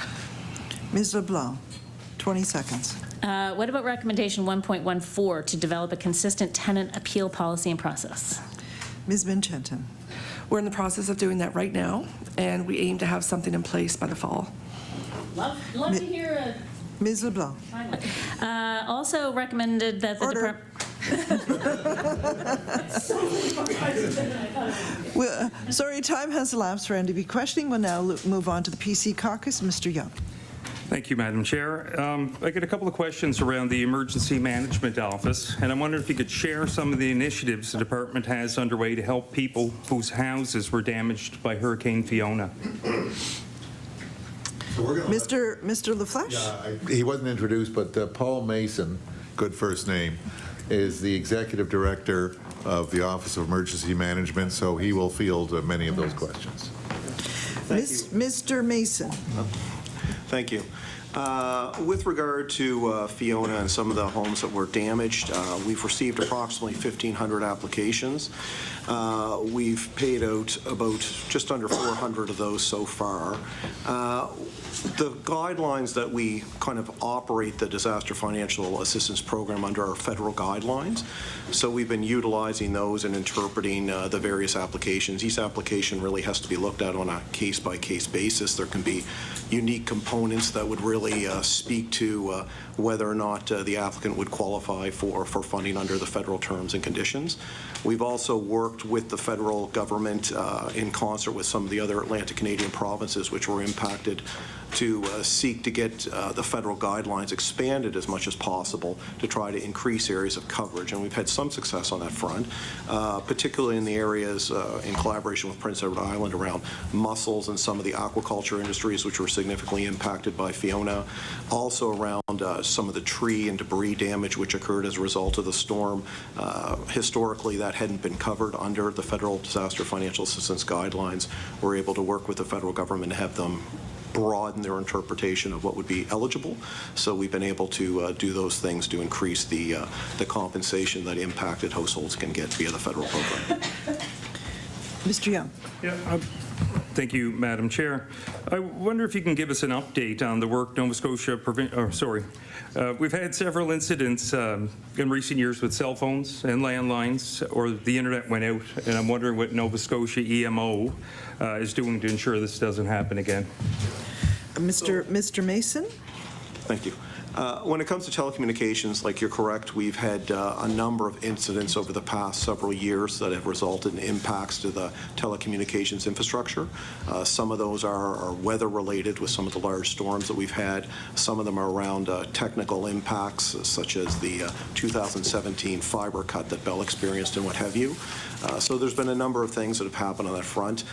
Ms. LeBlanc, 20 seconds. What about recommendation 1.14 to develop a consistent tenant appeal policy and process? Ms. Menchenton? We're in the process of doing that right now, and we aim to have something in place by the fall. Love to hear Ms. LeBlanc? also recommended that the department... Sorry, time has elapsed for NDP questioning. We'll now move on to the PC Caucus. Mr. Young. Thank you, Madam Chair. I got a couple of questions around the Emergency Management Office, and I'm wondering if you could share some of the initiatives the department has underway to help people whose houses were damaged by Hurricane Fiona. Mr. LaFleche? Yeah, he wasn't introduced, but Paul Mason, good first name, is the Executive Director of the Office of Emergency Management, so he will field many of those questions. Mr. Mason. Thank you. With regard to Fiona and some of the homes that were damaged, we've received approximately 1,500 applications. We've paid out about just under 400 of those so far. The guidelines that we kind of operate the Disaster Financial Assistance Program under are federal guidelines. So we've been utilizing those and interpreting the various applications. Each application really has to be looked at on a case-by-case basis. There can be unique components that would really speak to whether or not the applicant would qualify for funding under the federal terms and conditions. We've also worked with the federal government in concert with some of the other Atlantic Canadian provinces which were impacted to seek to get the federal guidelines expanded as much as possible to try to increase areas of coverage. And we've had some success on that front, particularly in the areas in collaboration with Prince Edward Island around mussels and some of the aquaculture industries which were significantly impacted by Fiona. Also around some of the tree and debris damage which occurred as a result of the storm. Historically, that hadn't been covered under the federal disaster financial assistance guidelines. We're able to work with the federal government to have them broaden their interpretation of what would be eligible. So we've been able to do those things to increase the compensation that impacted households can get via the federal program. Mr. Young. Yeah, thank you, Madam Chair. I wonder if you can give us an update on the work Nova Scotia we've had several incidents in recent years with cell phones and landlines, or the internet went out, and I'm wondering what Nova Scotia EMO is doing to ensure this doesn't happen again. Mr. Mason? Thank you. When it comes to telecommunications, like you're correct, we've had a number of incidents over the past several years that have resulted in impacts to the telecommunications infrastructure. Some of those are weather related with some of the large storms that we've had. Some of them are around technical impacts, such as the 2017 fiber cut that Bell experienced and what have you. So there's been a number of things that have happened on that front.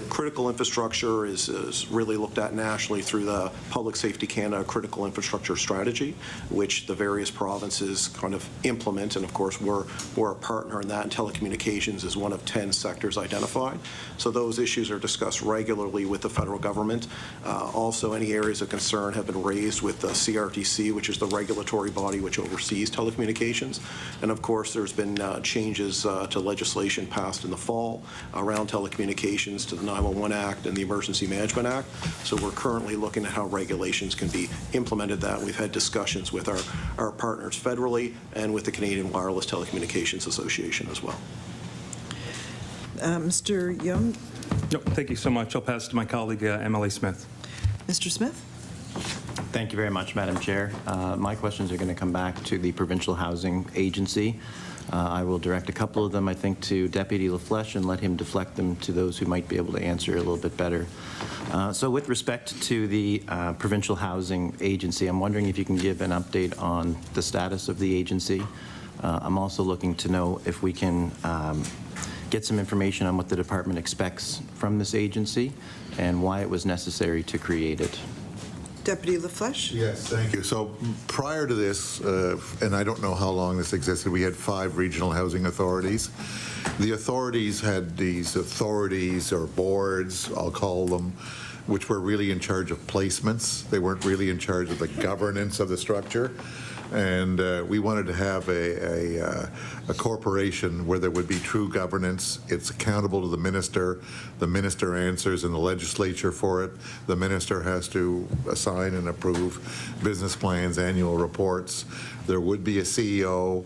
Critical infrastructure is really looked at nationally through the Public Safety Canada Critical Infrastructure Strategy, which the various provinces kind of implement, and of course we're a partner in that, and telecommunications is one of 10 sectors identified. So those issues are discussed regularly with the federal government. Also, any areas of concern have been raised with the CRTC, which is the regulatory body which oversees telecommunications. And of course, there's been changes to legislation passed in the fall around telecommunications to the 911 Act and the Emergency Management Act. So we're currently looking at how regulations can be implemented that. We've had discussions with our partners federally and with the Canadian Wireless Telecommunications Association as well. Mr. Young? No, thank you so much. I'll pass to my colleague, MLA Smith. Mr. Smith? Thank you very much, Madam Chair. My questions are going to come back to the Provincial Housing Agency. I will direct a couple of them, I think, to Deputy LaFleche and let him deflect them to those who might be able to answer a little bit better. So with respect to the Provincial Housing Agency, I'm wondering if you can give an update on the status of the agency. I'm also looking to know if we can get some information on what the department expects from this agency and why it was necessary to create it. Deputy LaFleche? Yes, thank you. So prior to this, and I don't know how long this existed, we had 5 regional housing authorities. The authorities had these authorities or boards, I'll call them, which were really in charge of placements. They weren't really in charge of the governance of the structure. And we wanted to have a corporation where there would be true governance. It's accountable to the minister answers in the legislature for it. The minister has to assign and approve business plans, annual reports. There would be a CEO.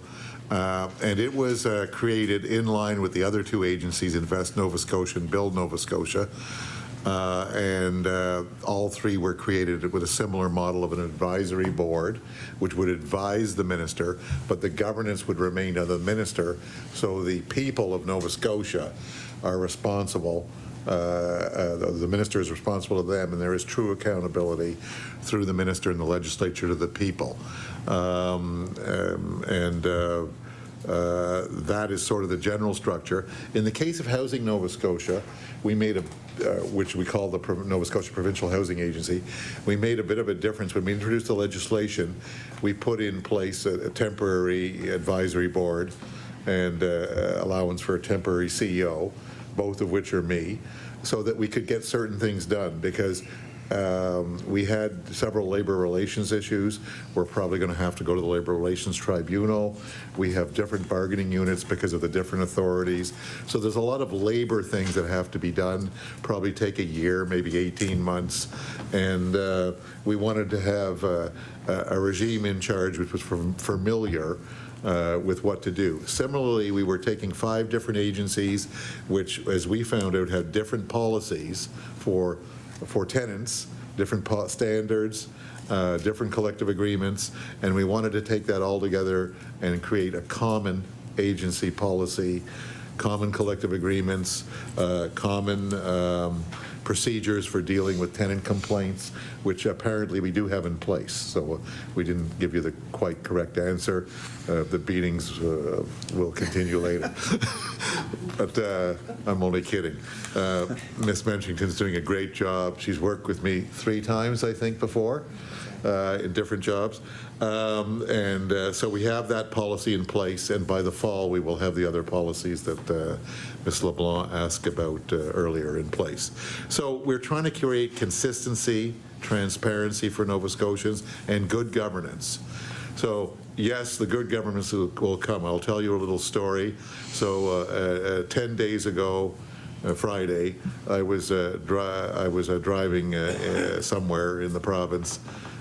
And it was created in line with the other 2 agencies, Invest Nova Scotia and Build Nova Scotia. All 3 were created with a similar model of an advisory board, which would advise the minister, but the governance would remain under the minister. So the people of Nova Scotia are responsible. The minister is responsible to them, and there is true accountability through the minister and the legislature to the people. That is sort of the general structure. In the case of Housing Nova Scotia, we made which we call the Nova Scotia Provincial Housing Agency, we made a bit of a difference. When we introduced the legislation, we put in place a temporary advisory board and allowance for a temporary CEO, both of which are me, so that we could get certain things done, because we had several labor relations issues. We're probably going to have to go to the Labor Relations Tribunal. We have different bargaining units because of the different authorities. So there's a lot of labor things that have to be done, probably take a year, maybe 18 months. And we wanted to have a regime in charge which was familiar with what to do. Similarly, we were taking 5 different agencies, which, as we found out, had different policies for tenants, different standards, different collective agreements, and we wanted to take that all together and create a common agency policy, common collective agreements, common procedures for dealing with tenant complaints, which apparently we do have in place. So we didn't give you the quite correct answer. The beatings will continue later. But I'm only kidding. Miss Menchenton's doing a great job. She's worked with me 3 times, I think, before in different jobs. So we have that policy in place, and by the fall we will have the other policies that Ms. LeBlanc asked about earlier in place. So we're trying to create consistency, transparency for Nova Scotians, and good governance. So yes, the good governance will come. I'll tell you a little story. So 10 days ago, Friday, I was driving somewhere in the province.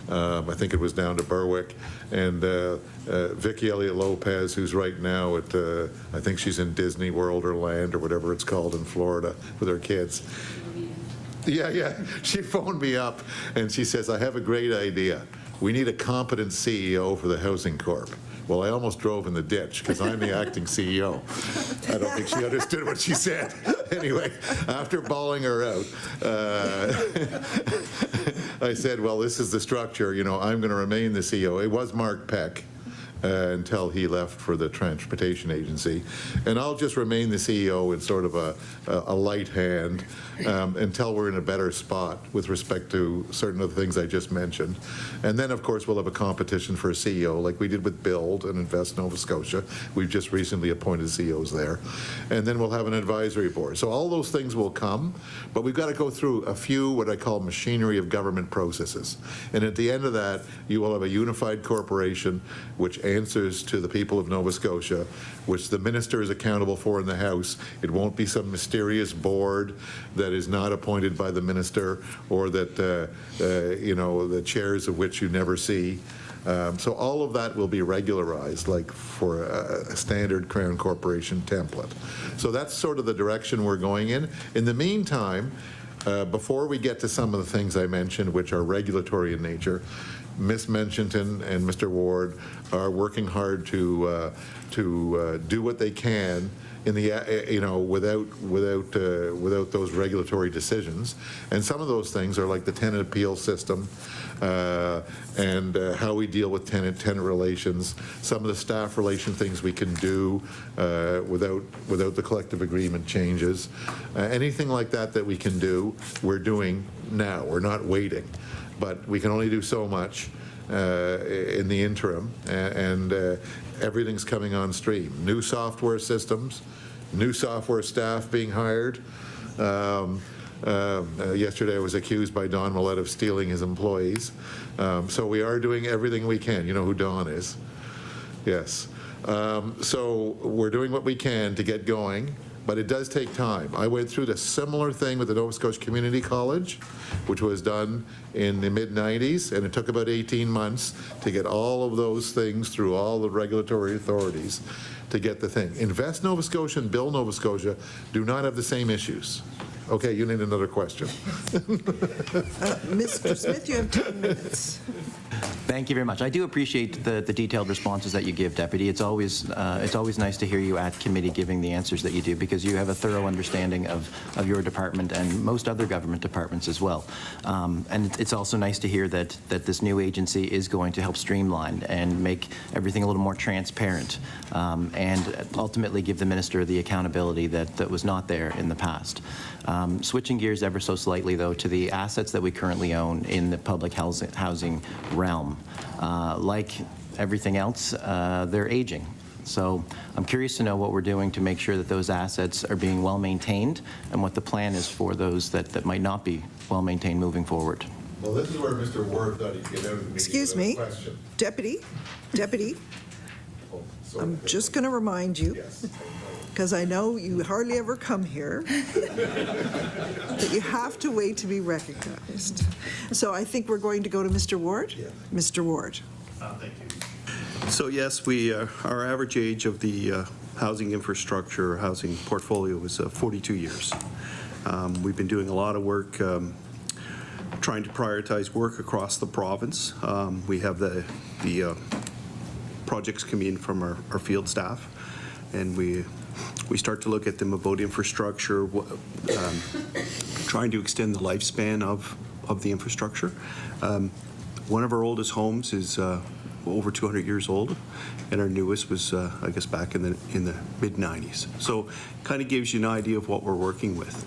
I think it was down to Berwick, and Vicki Elliott Lopez, who's right now at, I think she's in Disney World or Land or whatever it's called in Florida with her kids. Yeah, she phoned me up and she says, I have a great idea. We need a competent CEO for the Housing Corp. Well, I almost drove in the ditch because I'm the acting CEO. I don't think she understood what she said. Anyway, after bawling her out, I said, well, this is the structure. You know, I'm going to remain the CEO. It was Mark Peck until he left for the transportation agency. And I'll just remain the CEO in sort of a light hand until we're in a better spot with respect to certain of the things I just mentioned. And then, of course, we'll have a competition for a CEO like we did with Build and Invest Nova Scotia. We've just recently appointed CEOs there. And then we'll have an advisory board. So all those things will come, but we've got to go through a few what I call machinery of government processes. And at the end of that, you will have a unified corporation which answers to the people of Nova Scotia, which the minister is accountable for in the House. It won't be some mysterious board that is not appointed by the minister, or that, the chairs of which you never see. So all of that will be regularized, like for a standard Crown Corporation template. So that's sort of the direction we're going in. In the meantime, before we get to some of the things I mentioned, which are regulatory in nature, Ms. Menchenton and Mr. Ward are working hard to do what they can in the without those regulatory decisions. And some of those things are like the tenant appeal system, and how we deal with tenant relations. Some of the staff relation things we can do without the collective agreement changes. Anything like that we can do, we're doing now. We're not waiting. But we can only do so much in the interim, and everything's coming on stream. New software systems, new software staff being hired. Yesterday I was accused by Don Millette of stealing his employees. So we are doing everything we can. You know who Don is? Yes. So we're doing what we can to get going. But it does take time. I went through the similar thing with the Nova Scotia Community College, which was done in the mid-90s, and it took about 18 months to get all of those things through all the regulatory authorities to get the thing. Invest Nova Scotia and Build Nova Scotia do not have the same issues. Okay, you need another question. Mr. Smith, you have 10 minutes. Thank you very much. I do appreciate the detailed responses that you give, Deputy. It's always nice to hear you at committee giving the answers that you do, because you have a thorough understanding of your department and most other government departments as well. And it's also nice to hear that this new agency is going to help streamline and make everything a little more transparent, and ultimately give the minister the accountability that was not there in the past. Switching gears ever so slightly, though, to the assets that we currently own in the public housing realm. Like everything else, they're aging. So I'm curious to know what we're doing to make sure that those assets are being well maintained, and what the plan is for those that might not be well maintained moving forward. Well, this is where Mr. Ward thought he'd get out of the meeting. Excuse me, Deputy. Oh, sorry. I'm just going to remind you, because I know you hardly ever come here, that you have to wait to be recognized. So I think we're going to go to Mr. Ward. Yeah. Mr. Ward. Thank you. So yes, our average age of the housing infrastructure, housing portfolio is 42 years. We've been doing a lot of work trying to prioritize work across the province. We have the projects coming in from our field staff, and we start to look at them about infrastructure, trying to extend the lifespan of the infrastructure. One of our oldest homes is over 200 years old, and our newest was, I guess, back in the mid-90s. So kind of gives you an idea of what we're working with.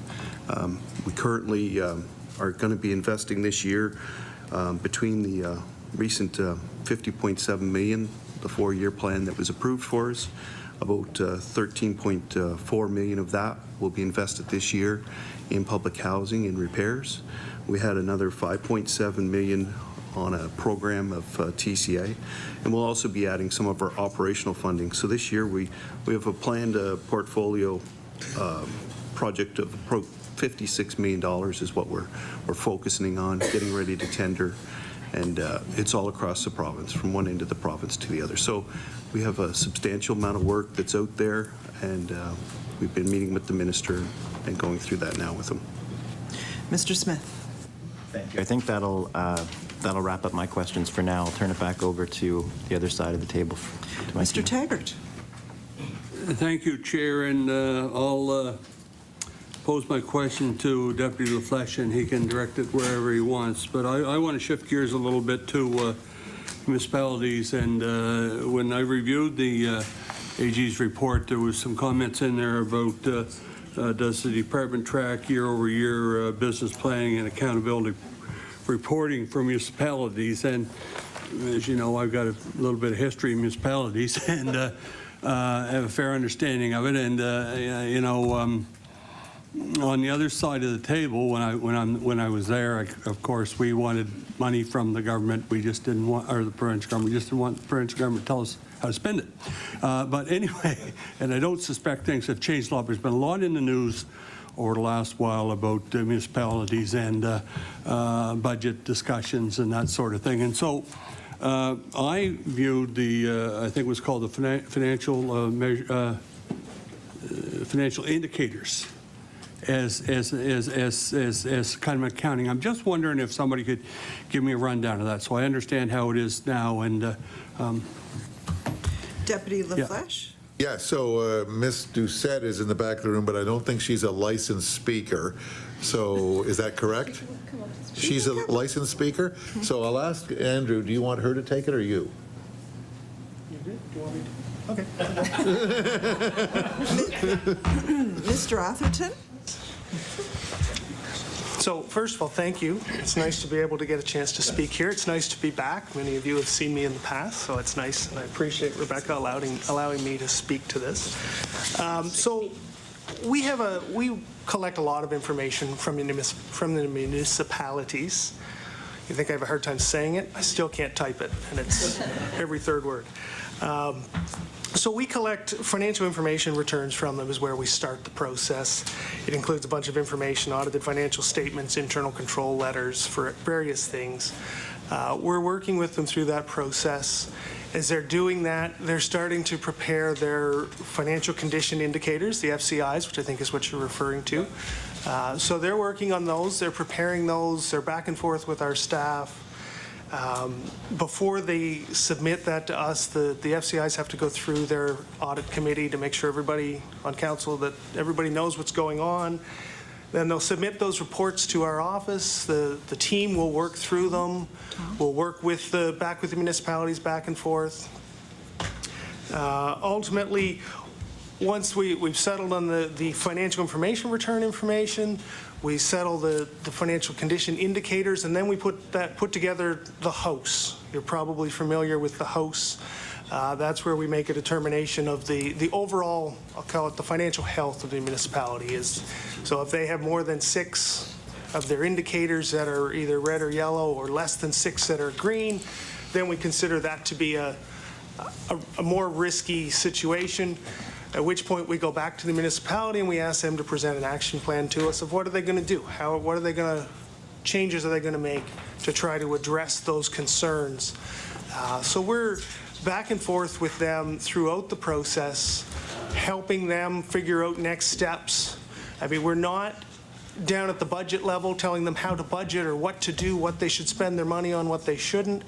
We currently are going to be investing this year between the recent $50.7 million, the 4-year plan that was approved for us. About $13.4 million of that will be invested this year in public housing and repairs. We had another $5.7 million on a program of TCA, and we'll also be adding some of our operational funding. So this year we have a planned portfolio project of $56 million is what we're focusing on, getting ready to tender, and it's all across the province, from one end of the province to the other. So we have a substantial amount of work that's out there, and we've been meeting with the minister and going through that now with him. Mr. Smith. Thank you. I think that'll wrap up my questions for now. I'll turn it back over to the other side of the table. To my Mr. team. Taggart. Thank you, Chair, and I'll pose my question to Deputy LaFleche, and he can direct it wherever he wants. But I want to shift gears a little bit to municipalities, and when I reviewed the AG's report, there was some comments in there about does the department track year-over-year business planning and accountability reporting for municipalities. And as you know, I've got a little bit of history in municipalities and have a fair understanding of it. And you know, on the other side of the table, when I was there, of course, we wanted money from the government. We just didn't want, or the provincial government, we just didn't want the provincial government to tell us how to spend it. But anyway, and I don't suspect things have changed a lot. There's been a lot in the news over the last while about municipalities and budget discussions and that sort of thing. And so I viewed the, I think it was called the financial indicators as kind of accounting. I'm just wondering if somebody could give me a rundown of that so I understand how it is now. And Deputy LaFleche? Yeah, so Ms. Doucette is in the back of the room, but I don't think she's a licensed speaker. So is that correct? She's a licensed speaker? So I'll ask Andrew, do you want her to take it or you? You did? Do you want me to? Okay. Mr. Atherton? So first of all, thank you. It's nice to be able to get a chance to speak here. It's nice to be back. Many of you have seen me in the past, so it's nice, and I appreciate Rebecca allowing me to speak to this. So we collect a lot of information from the municipalities. You think I have a hard time saying it? I still can't type it, and it's every third word. So we collect financial information returns from them is where we start the process. It includes a bunch of information, audited financial statements, internal control letters for various things. We're working with them through that process. As they're doing that, they're starting to prepare their financial condition indicators, the FCIs, which I think is what you're referring to. So they're working on those. They're preparing those. They're back and forth with our staff. Before they submit that to us, the FCIs have to go through their audit committee to make sure everybody on council, that everybody knows what's going on. Then they'll submit those reports to our office. The team will work through them. We'll work with the municipalities back and forth. Ultimately, once we've settled on the financial information return information, we settle the financial condition indicators, and then we put together the house. You're probably familiar with the house. That's where we make a determination of the overall, I'll call it the financial health of the municipality. So if they have more than 6 of their indicators that are either red or yellow, or less than 6 that are green, then we consider that to be a more risky situation. At which point we go back to the municipality and we ask them to present an action plan to us of what are they going to do? What are they going to, changes are they going to make to try to address those concerns? So we're back and forth with them throughout the process, helping them figure out next steps. I mean, we're not down at the budget level telling them how to budget or what to do, what they should spend their money on, what they shouldn't,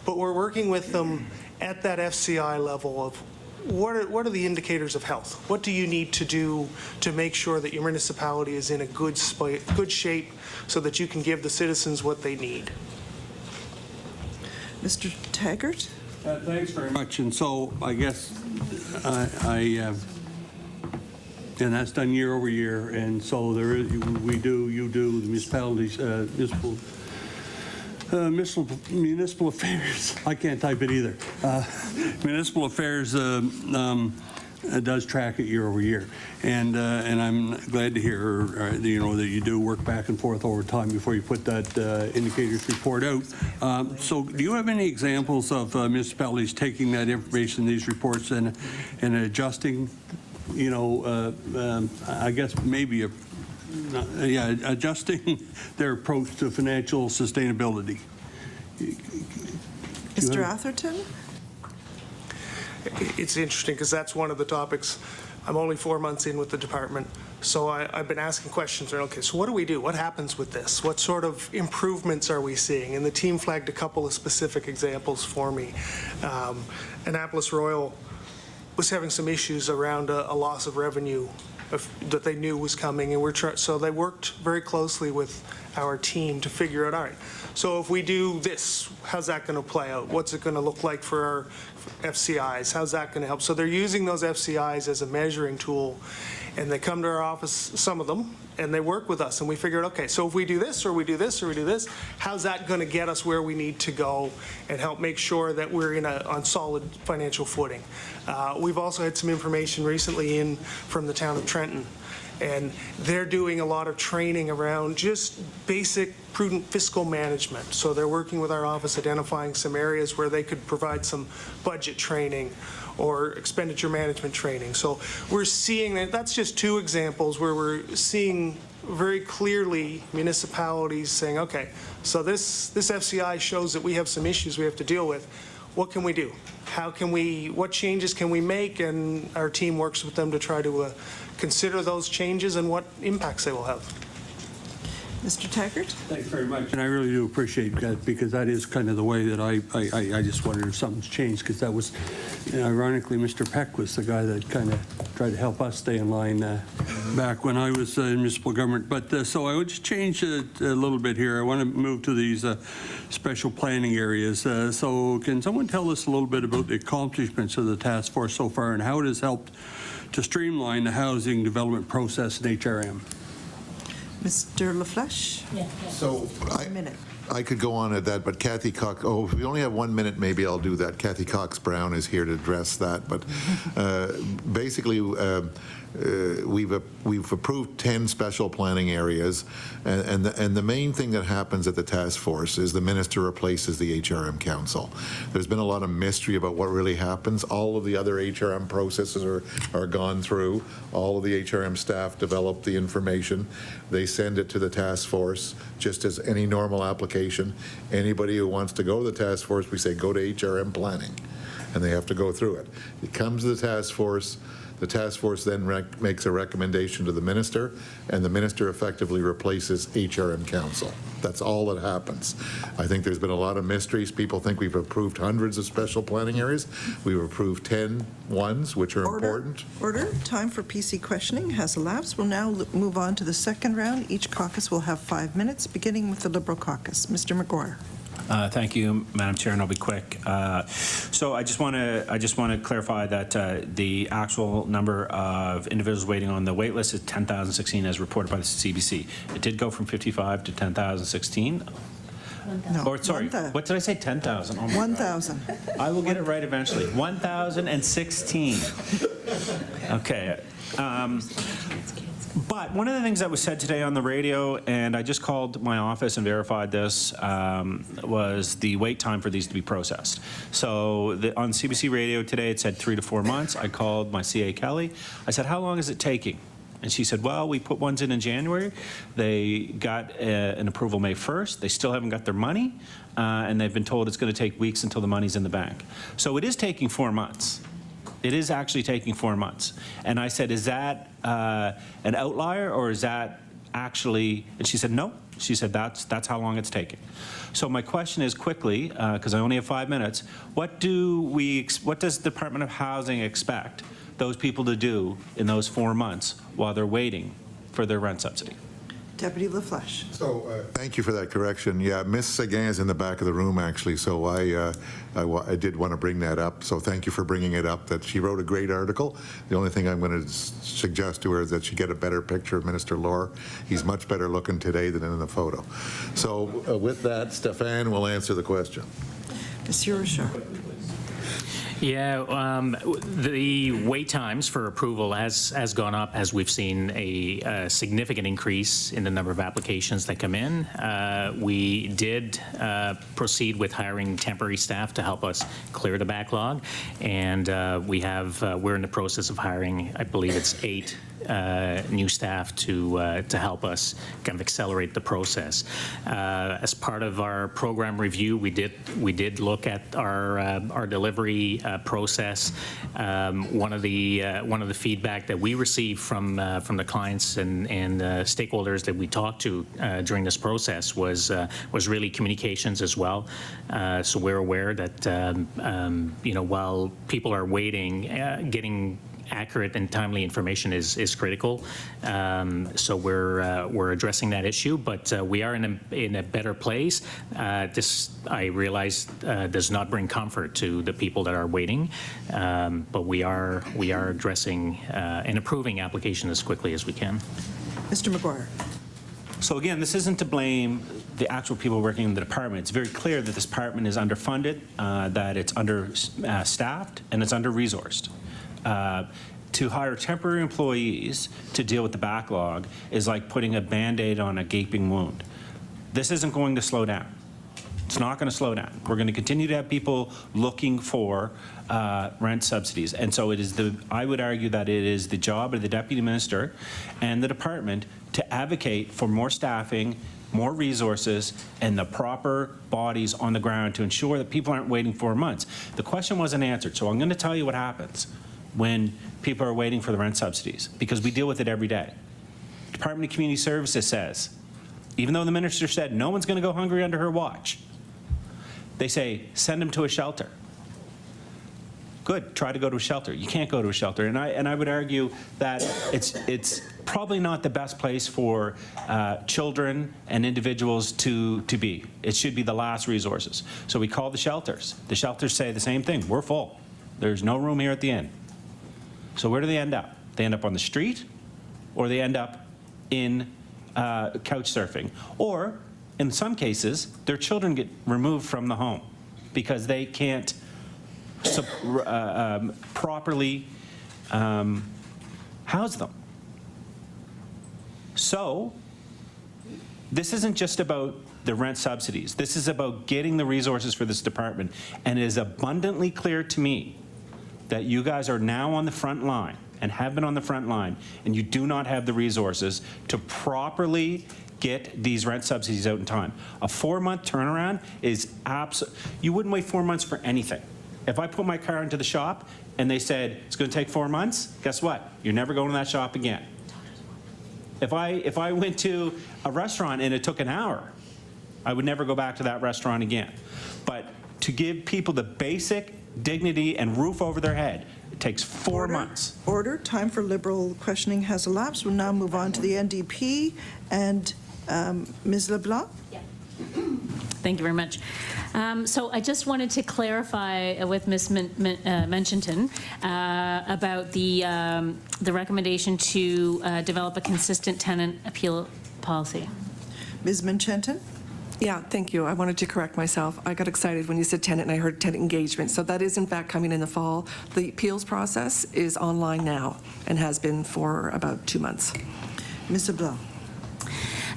but we're working with them at that FCI level of what are the indicators of health? What do you need to do to make sure that your municipality is in a good shape so that you can give the citizens what they need? Mr. Taggart? Thanks very much. And so I guess and that's done year over year. And so you do, the municipalities, municipal affairs, I can't type it either. Municipal affairs does track it year over year. And I'm glad to hear that you do work back and forth over time before you put that indicators report out. So do you have any examples of municipalities taking that information, these reports, and adjusting, I guess maybe adjusting their approach to financial sustainability? Mr. Atherton? It's interesting because that's one of the topics. I'm only 4 months in with the department, so I've been asking questions. Okay, so what do we do? What happens with this? What sort of improvements are we seeing? And the team flagged a couple of specific examples for me. Annapolis Royal was having some issues around a loss of revenue that they knew was coming, and so they worked very closely with our team to figure out, all right, so if we do this, how's that going to play out? What's it going to look like for our FCIs? How's that going to help? So they're using those FCIs as a measuring tool, and they come to our office, some of them, and they work with us, and we figure out, okay, so if we do this, or we do this, or we do this, how's that going to get us where we need to go and help make sure that we're on solid financial footing? We've also had some information recently in from the town of Trenton, And they're doing a lot of training around just basic prudent fiscal management. So they're working with our office identifying some areas where they could provide some budget training or expenditure management training. So we're seeing that. That's just two examples where we're seeing very clearly municipalities saying, okay, so this FCI shows that we have some issues we have to deal with. What can we do? What changes can we make? And our team works with them to try to consider those changes and what impacts they will have. Mr. Taggart? Thanks very much. And I really do appreciate that, because that is kind of the way that I just wondered if something's changed, because that was, ironically, Mr. Peck was the guy that kind of tried to help us stay in line back when I was in municipal government. But so I would just change it a little bit here. I want to move to these special planning areas. So can someone tell us a little bit about the accomplishments of the task force so far and how it has helped to streamline the housing development process in HRM? Mr. LaFleche? So minute. I could go on at that, but Kathy Cox, if we only have 1 minute, maybe I'll do that. Kathy Cox-Brown is here to address that. But basically, we've approved 10 special planning areas, and the main thing that happens at the task force is the minister replaces the HRM council. There's been a lot of mystery about what really happens. All of the other HRM processes are gone through. All of the HRM staff develop the information. They send it to the task force, just as any normal application. Anybody who wants to go to the task force, we say go to HRM planning, and they have to go through it. It comes to the task force. The task force then makes a recommendation to the minister, and the minister effectively replaces HRM council. That's all that happens. I think there's been a lot of mysteries. People think we've approved hundreds of special planning areas. We've approved 10 ones, which are important. Order. Time for PC questioning has elapsed. We'll now move on to the second round. Each caucus will have 5 minutes, beginning with the Liberal caucus. Mr. McGuire. Thank you, Madam Chair, and I'll be quick. So I just want to clarify that the actual number of individuals waiting on the wait list is 10,016 as reported by the CBC. It did go from 55 to 10,016. No, Or sorry, what did I say? 10,000. Oh 1,000. I will get it right eventually. 1,016. Okay. But one of the things that was said today on the radio, and I just called my office and verified this, was the wait time for these to be processed. So on CBC radio today, it said 3 to 4 months. I called my CA Kelly. I said, how long is it taking? And she said, well, we put ones in January. They got an approval May 1st. They still haven't got their money, and they've been told it's going to take weeks until the money's in the bank. So it is taking 4 months. It is actually taking 4 months. And I said, is that an outlier, or is that actually, and she said, no. She said, that's how long it's taking. So my question is quickly, because I only have 5 minutes, what does the Department of Housing expect those people to do in those 4 months while they're waiting for their rent subsidy? Deputy LaFleche. So thank you for that correction. Yeah, Miss Seguin is in the back of the room, actually, so I did want to bring that up. So thank you for bringing it up, that she wrote a great article. The only thing I'm going to suggest to her is that she get a better picture of Minister Lohr. He's much better looking today than in the photo. So with that, Stephan will answer the question. Monsieur Richard. Yeah, the wait times for approval has gone up as we've seen a significant increase in the number of applications that come in. We did proceed with hiring temporary staff to help us clear the backlog, and we're in the process of hiring, I believe it's 8 new staff to help us kind of accelerate the process. As part of our program review, we did look at our delivery process. One of the feedback that we received from the clients and stakeholders that we talked to during this process was really communications as well. So we're aware that while people are waiting, getting accurate and timely information is critical. So we're addressing that issue, but we are in a better place. This, I realize, does not bring comfort to the people that are waiting, but we are addressing and approving applications as quickly as we can. Mr. McGuire. So again, this isn't to blame the actual people working in the department. It's very clear that this department is underfunded, that it's understaffed, and it's under-resourced. to hire temporary employees to deal with the backlog is like putting a Band-Aid on a gaping wound. This isn't going to slow down. It's not going to slow down. We're going to continue to have people looking for rent subsidies. And so I would argue that it is the job of the Deputy Minister and the department to advocate for more staffing, more resources, and the proper bodies on the ground to ensure that people aren't waiting 4 months. The question wasn't answered, so I'm going to tell you what happens when people are waiting for the rent subsidies, because we deal with it every day. Department of Community Services says, even though the minister said no one's going to go hungry under her watch, they say, send them to a shelter. Good, try to go to a shelter. You can't go to a shelter. And I would argue that it's probably not the best place for children and individuals to be. It should be the last resources. So we call the shelters. The shelters say the same thing. We're full. There's no room here at the inn. So where do they end up? They end up on the street, or they end up in couch surfing. Or in some cases, their children get removed from the home because they can't properly house them. So this isn't just about the rent subsidies. This is about getting the resources for this department. And it is abundantly clear to me that you guys are now on the front line and have been on the front line, and you do not have the resources to properly get these rent subsidies out in time. A 4-month turnaround is you wouldn't wait 4 months for anything. If I put my car into the shop and they said it's going to take 4 months, guess what? You're never going to that shop again. If I went to a restaurant and it took an hour, I would never go back to that restaurant again. But to give people the basic dignity and roof over their head, it takes 4 months. Order. Time for Liberal questioning has elapsed. We'll now move on to the NDP and Ms. LeBlanc. Thank you very much. So I just wanted to clarify with Ms. Menchenton about the recommendation to develop a consistent tenant appeal policy. Ms. Menchenton? Yeah, thank you. I wanted to correct myself. I got excited when you said tenant and I heard tenant engagement. So that is in fact coming in the fall. The appeals process is online now and has been for about 2 months. Ms. LeBlanc?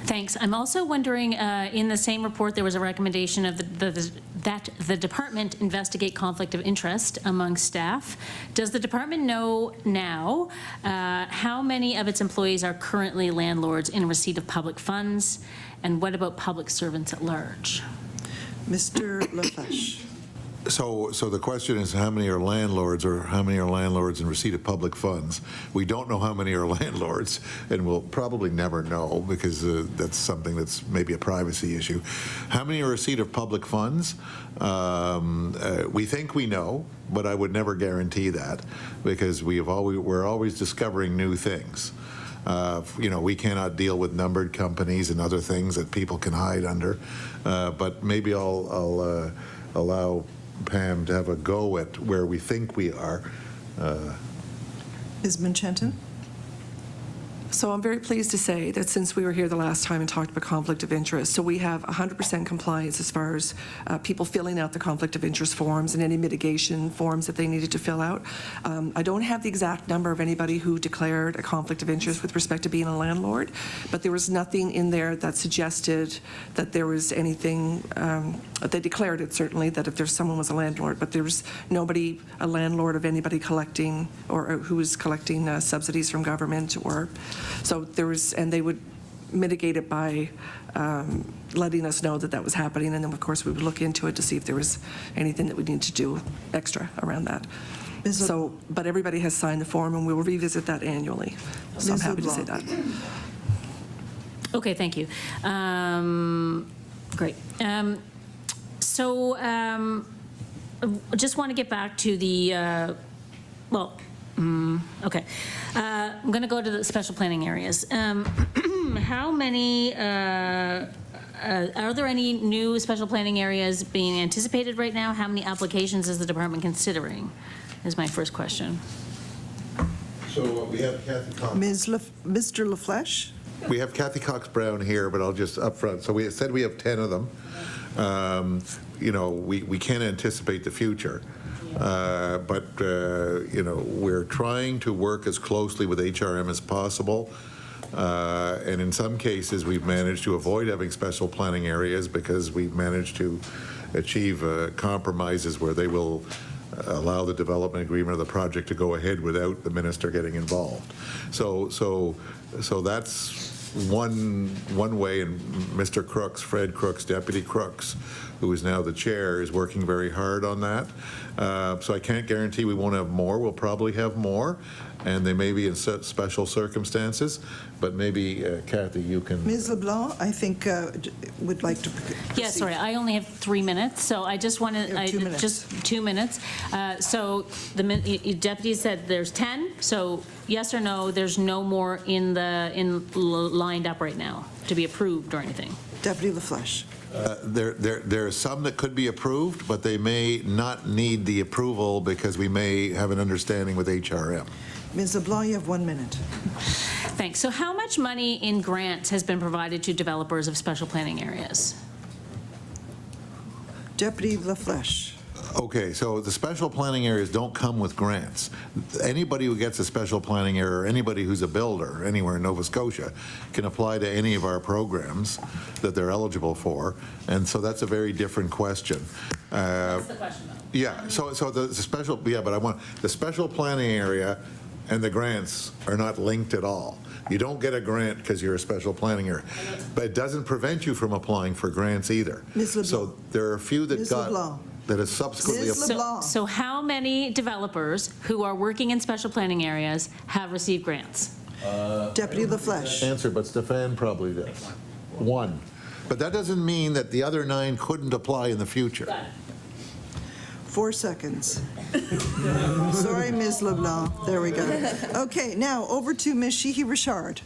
Thanks. I'm also wondering, in the same report, there was a recommendation of that the department investigate conflict of interest among staff. Does the department know now how many of its employees are currently landlords in receipt of public funds? And what about public servants at large? Mr. LaFleche. So the question is how many are landlords, or how many are landlords in receipt of public funds? We don't know how many are landlords, and we'll probably never know because that's something that's maybe a privacy issue. How many are in receipt of public funds? We think we know, but I would never guarantee that because we're always discovering new things. We cannot deal with numbered companies and other things that people can hide under, but maybe I'll allow Pam to have a go at where we think we are. Ms. Menchenton? So I'm very pleased to say that since we were here the last time and talked about conflict of interest, so we have 100% compliance as far as people filling out the conflict of interest forms and any mitigation forms that they needed to fill out. I don't have the exact number of anybody who declared a conflict of interest with respect to being a landlord, but there was nothing in there that suggested that there was anything, they declared it certainly, that if someone was a landlord, but there was nobody, a landlord of anybody collecting or who was collecting subsidies from government or. So there was, and they would mitigate it by letting us know that that was happening, and then of course we would look into it to see if there was anything that we need to do extra around that. So, but everybody has signed the form, and we will revisit that annually. So I'm happy to say that. Okay, thank you. Great. Just want to get back to the okay. I'm going to go to the special planning areas. How many, are there any new special planning areas being anticipated right now? How many applications is the department considering, is my first question. So we have Kathy Cox. Mr. LaFleche? We have Kathy Cox-Brown here, but I'll just up front. So we said we have 10 of them. We can't anticipate the future. But you know, we're trying to work as closely with HRM as possible. And in some cases, we've managed to avoid having special planning areas because we've managed to achieve compromises where they will allow the development agreement of the project to go ahead without the minister getting involved. So that's one way, and Mr. Crooks, Fred Crooks, Deputy Crooks, who is now the chair, is working very hard on that. So I can't guarantee we won't have more. We'll probably have more, and they may be in special circumstances, but maybe, Kathy, you can... Ms. LeBlanc, I think, would like to proceed. Yeah, sorry, I only have 3 minutes, so I just wanted, You have 2 minutes. just 2 minutes. So the deputy said there's 10, so yes or no, there's no more lined up right now to be approved or anything? Deputy LaFleche. There are some that could be approved, but they may not need the approval because we may have an understanding with HRM. Ms. LeBlanc, you have 1 minute. Thanks. So how much money in grants has been provided to developers of special planning areas? Deputy LaFleche. Okay, so the special planning areas don't come with grants. Anybody who gets a special planning area, or anybody who's a builder anywhere in Nova Scotia, can apply to any of our programs that they're eligible for, and so that's a very different question. That's the question, though. Yeah, so the special, yeah, but I want, the special planning area and the grants are not linked at all. You don't get a grant because you're a special planning area, but it doesn't prevent you from applying for grants either. Ms. LeBlanc. So there are a few that Ms. got, LeBlanc. that have subsequently Ms. LeBlanc. So how many developers who are working in special planning areas have received grants? Deputy LaFleche. answer, but Stephan probably does. One. But that doesn't mean that the other 9 couldn't apply in the future. 4 seconds. Sorry, Ms. LeBlanc. There we go. Okay, now over to Ms. Sheehy-Richard.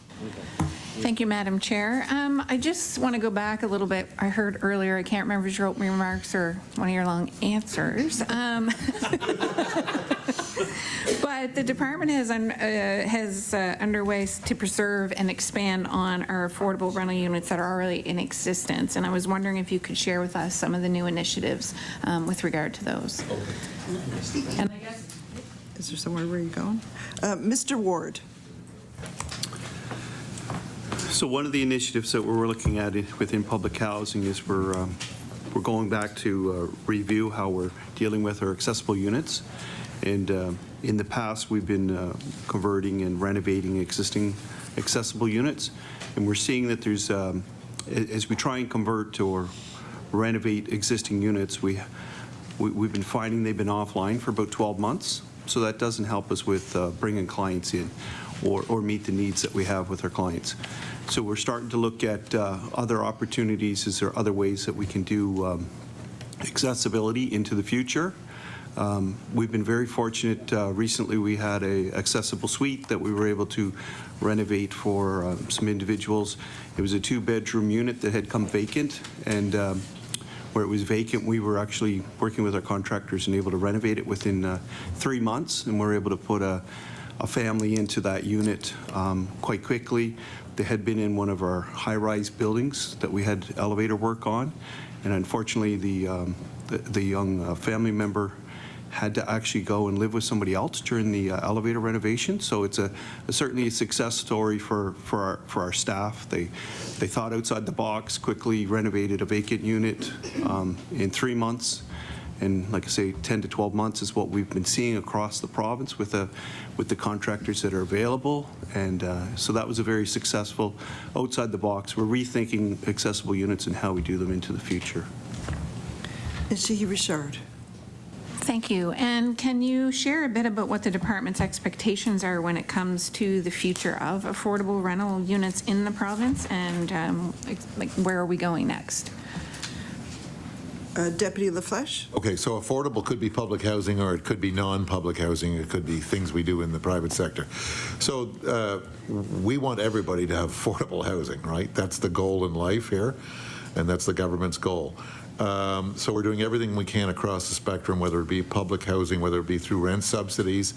Thank you, Madam Chair. I just want to go back a little bit. I heard earlier, I can't remember if your opening remarks or one of your long answers. But the department has underway to preserve and expand on our affordable rental units that are already in existence. And I was wondering if you could share with us some of the new initiatives with regard to those. And I guess, Is there somewhere where you're going? Mr. Ward. So one of the initiatives that we're looking at within public housing is we're going back to review how we're dealing with our accessible units. And in the past, we've been converting and renovating existing accessible units. And we're seeing that there's, as we try and convert or renovate existing units, we've been finding they've been offline for about 12 months. So that doesn't help us with bringing clients in or meet the needs that we have with our clients. So we're starting to look at other opportunities. Is there other ways that we can do accessibility into the future? We've been very fortunate. Recently we had a accessible suite that we were able to renovate for some individuals. It was a 2-bedroom unit that had come vacant, and where it was vacant, we were actually working with our contractors and able to renovate it within 3 months, and we're able to put a family into that unit quite quickly. They had been in one of our high-rise buildings that we had elevator work on, and unfortunately the young family member had to actually go and live with somebody else during the elevator renovation. So it's certainly a success story for our staff. They thought outside the box, quickly renovated a vacant unit in 3 months. And like I say, 10 to 12 months is what we've been seeing across the province with the contractors that are available. And so that was a very successful outside the box. We're rethinking accessible units and how we do them into the future. Ms. Sheehy-Richard. thank you. And can you share a bit about what the department's expectations are when it comes to the future of affordable rental units in the province, and like where are we going next? Deputy LaFleche. Okay, so affordable could be public housing, or it could be non-public housing. It could be things we do in the private sector. So we want everybody to have affordable housing, right? That's the goal in life here, and that's the government's goal. So we're doing everything we can across the spectrum, whether it be public housing, whether it be through rent subsidies,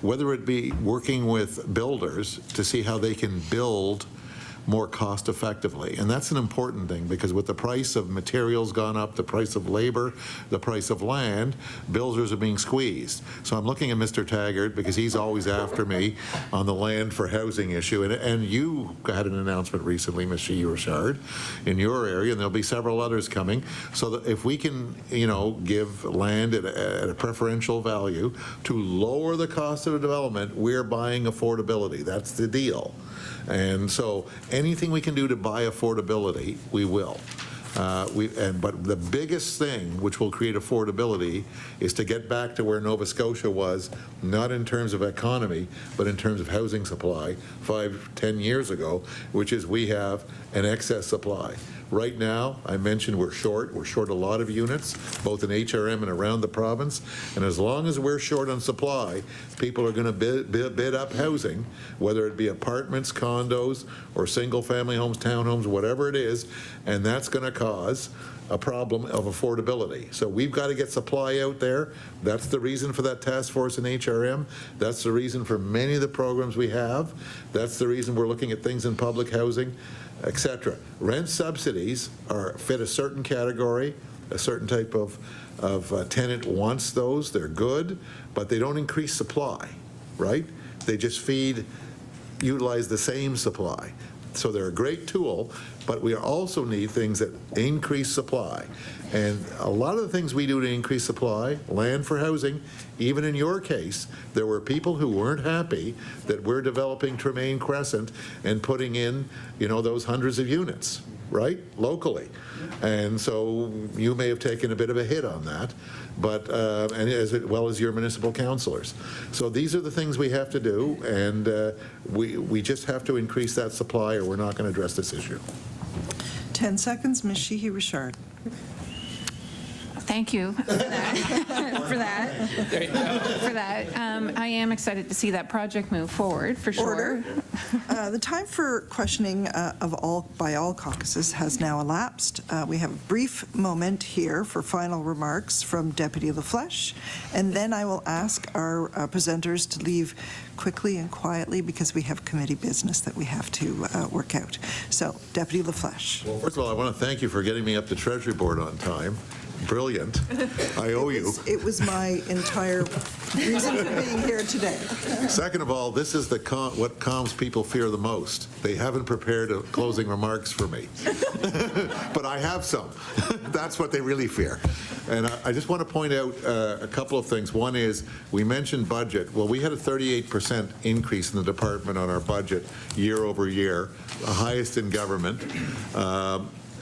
whether it be working with builders to see how they can build more cost effectively. And that's an important thing, because with the price of materials gone up, the price of labor, the price of land, builders are being squeezed. So I'm looking at Mr. Taggart, because he's always after me on the land for housing issue. And you had an announcement recently, Ms. Richard, in your area, and there'll be several others coming. So that if we can, give land at a preferential value to lower the cost of the development, we're buying affordability. That's the deal. And so anything we can do to buy affordability, we will. But the biggest thing which will create affordability is to get back to where Nova Scotia was, not in terms of economy, but in terms of housing supply 5-10 years ago, which is we have an excess supply. Right now, I mentioned we're short a lot of units, both in HRM and around the province, and as long as we're short on supply, people are going to bid up housing, whether it be apartments, condos, or single-family homes, townhomes, whatever it is, and that's going to cause a problem of affordability. So we've got to get supply out there. That's the reason for that task force in HRM. That's the reason for many of the programs we have. That's the reason we're looking at things in public housing, etc. Rent subsidies fit a certain category, a certain type of tenant wants those. They're good, but they don't increase supply, right? They just utilize the same supply. So they're a great tool, but we also need things that increase supply. And a lot of the things we do to increase supply, land for housing, even in your case, there were people who weren't happy that we're developing Tremaine Crescent and putting in, those hundreds of units, right, locally. And so you may have taken a bit of a hit on that, but and as well as your municipal councillors. So these are the things we have to do, and we just have to increase that supply, or we're not going to address this issue. 10 seconds, Ms. Sheehy Richard. Thank you for that. I am excited to see that project move forward, for sure. The time for questioning by all caucuses has now elapsed. We have a brief moment here for final remarks from Deputy LaFleche, and then I will ask our presenters to leave quickly and quietly, because we have committee business that we have to work out. So, Deputy LaFleche. Well, first of all, I want to thank you for getting me up to Treasury Board on time. Brilliant. I owe you. It was my entire reason for being here today. Second of all, this is what calms people fear the most. They haven't prepared closing remarks for me. But I have some. That's what they really fear. And I just want to point out a couple of things. One is, we mentioned budget. Well, we had a 38% increase in the department on our budget year over year, the highest in government.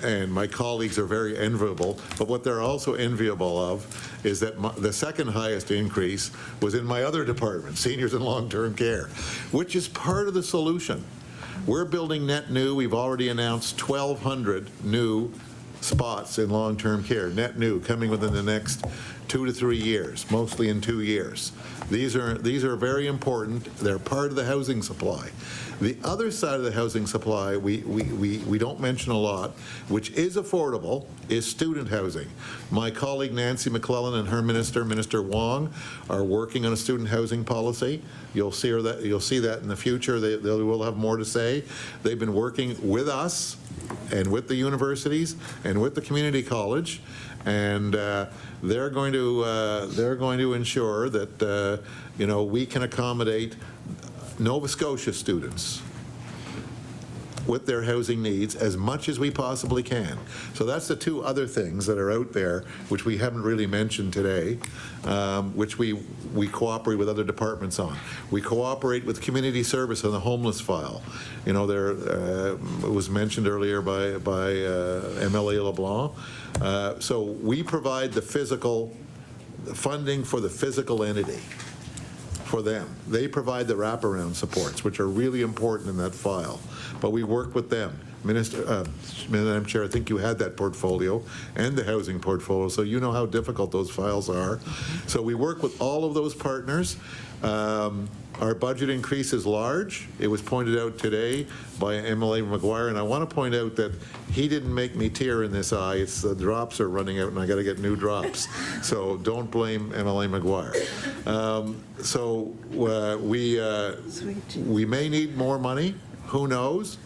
And my colleagues are very enviable, but what they're also enviable of is that the second highest increase was in my other department, seniors and long-term care, which is part of the solution. We're building net new. We've already announced 1,200 new spots in long-term care, net new, coming within the next 2 to 3 years, mostly in 2 years. These are very important. They're part of the housing supply. The other side of the housing supply we don't mention a lot, which is affordable, is student housing. My colleague Nancy McClellan and her Minister Wong are working on a student housing policy. You'll see that in the future. They will have more to say. They've been working with us and with the universities and with the community college, and they're going to ensure that we can accommodate Nova Scotia students with their housing needs as much as we possibly can. So that's the two other things that are out there, which we haven't really mentioned today, which we cooperate with other departments on. We cooperate with community service on the homeless file. It was mentioned earlier by MLA LeBlanc. So we provide the funding for the physical entity for them. They provide the wraparound supports, which are really important in that file. But we work with them. Madam Chair, I think you had that portfolio and the housing portfolio, so you know how difficult those files are. So we work with all of those partners. Our budget increase is large. It was pointed out today by MLA McGuire, and I want to point out that he didn't make me tear in this eye. It's the drops are running out, and I got to get new drops. So don't blame MLA McGuire. We may need more money. Who knows?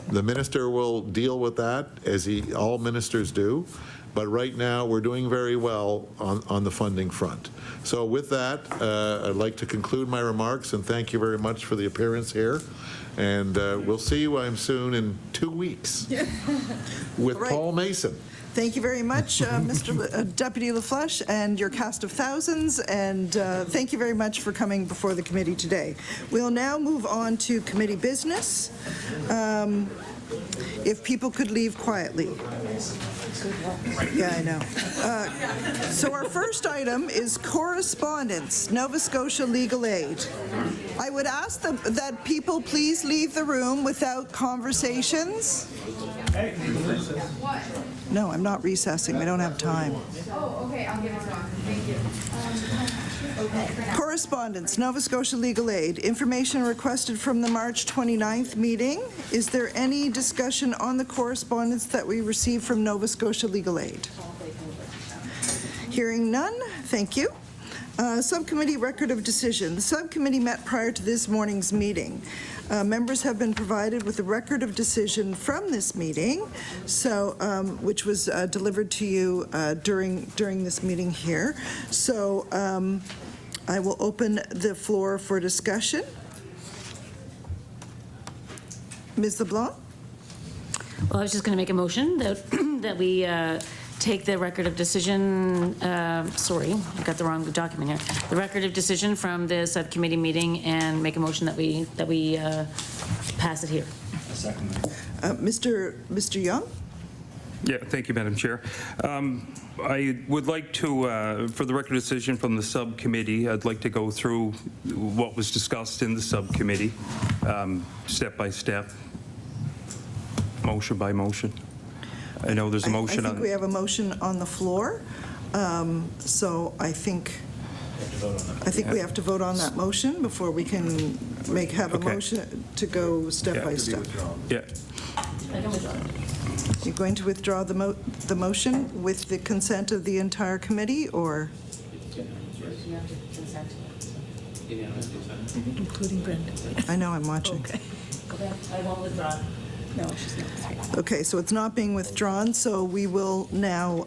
The minister will deal with that, as all ministers do. But right now, we're doing very well on the funding front. So with that, I'd like to conclude my remarks and thank you very much for the appearance here. And we'll see you, I'm soon, in 2 weeks with Right. Paul Mason. Thank you very much, Deputy LaFleche, and your cast of thousands, and thank you very much for coming before the committee today. We'll now move on to committee business. If people could leave quietly. Yeah, I know. So our first item is correspondence, Nova Scotia Legal Aid. I would ask that people please leave the room without conversations. No, I'm not recessing. We don't have time. Oh, okay, I'll give it to him. Thank you. Correspondence, Nova Scotia Legal Aid. Information requested from the March 29th meeting. Is there any discussion on the correspondence that we received from Nova Scotia Legal Aid? Hearing none, thank you. Subcommittee record of decision. The subcommittee met prior to this morning's meeting. Members have been provided with a record of decision from this meeting, so which was delivered to you during this meeting here. So I will open the floor for discussion. Ms. LeBlanc? Well, I was just going to make a motion that we take the record of decision, sorry, I got the wrong document here. The record of decision from the subcommittee meeting and make a motion that we pass it here. Mr. Young? Yeah, thank you, Madam Chair. I would like to, for the record of decision from the subcommittee, I'd like to go through what was discussed in the subcommittee, step by step, motion by motion. I know there's a motion I think we have a motion on the floor, so I think we have to vote on that motion before we can have a motion to go step by step. Yeah. You're going to withdraw the motion with the consent of the entire committee, or? Including Brenda. I know, I'm watching. Okay. I won't withdraw. No, she's not. Okay, so it's not being withdrawn, so we will now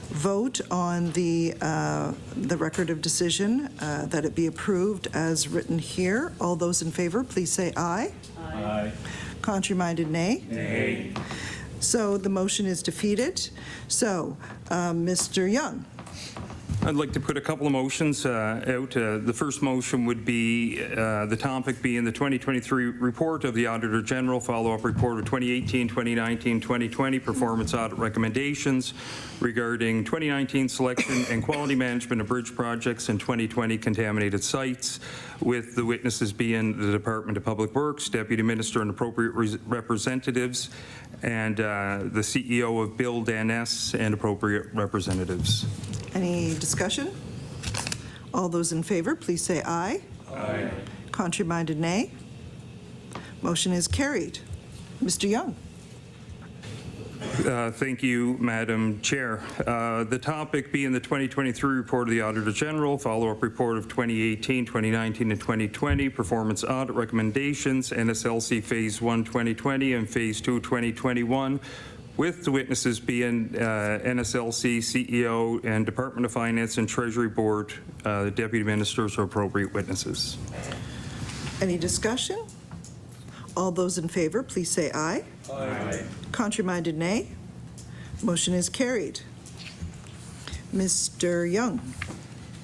vote on the record of decision, that it be approved as written here. All those in favor, please say aye. Aye. Contrary-minded, nay. Nay. So the motion is defeated. So, Mr. Young. I'd like to put a couple of motions out. The first motion would be the topic being the 2023 report of the Auditor General, follow-up report of 2018, 2019, 2020 performance audit recommendations regarding 2019 selection and quality management of bridge projects and 2020 contaminated sites, with the witnesses being the Department of Public Works, Deputy Minister and appropriate representatives, and the CEO of Build NS and appropriate representatives. Any discussion? All those in favor, please say aye. Aye. Contrary-minded, nay. Motion is carried. Mr. Young. Thank you, Madam Chair. The topic being the 2023 report of the Auditor General, follow-up report of 2018, 2019, and 2020, performance audit recommendations, NSLC Phase 1 2020 and Phase 2 2021, with the witnesses being NSLC, CEO, and Department of Finance and Treasury Board, the Deputy Ministers are appropriate witnesses. Any discussion? All those in favor, please say aye. Aye. Contrary-minded, nay. Motion is carried. Mr. Young.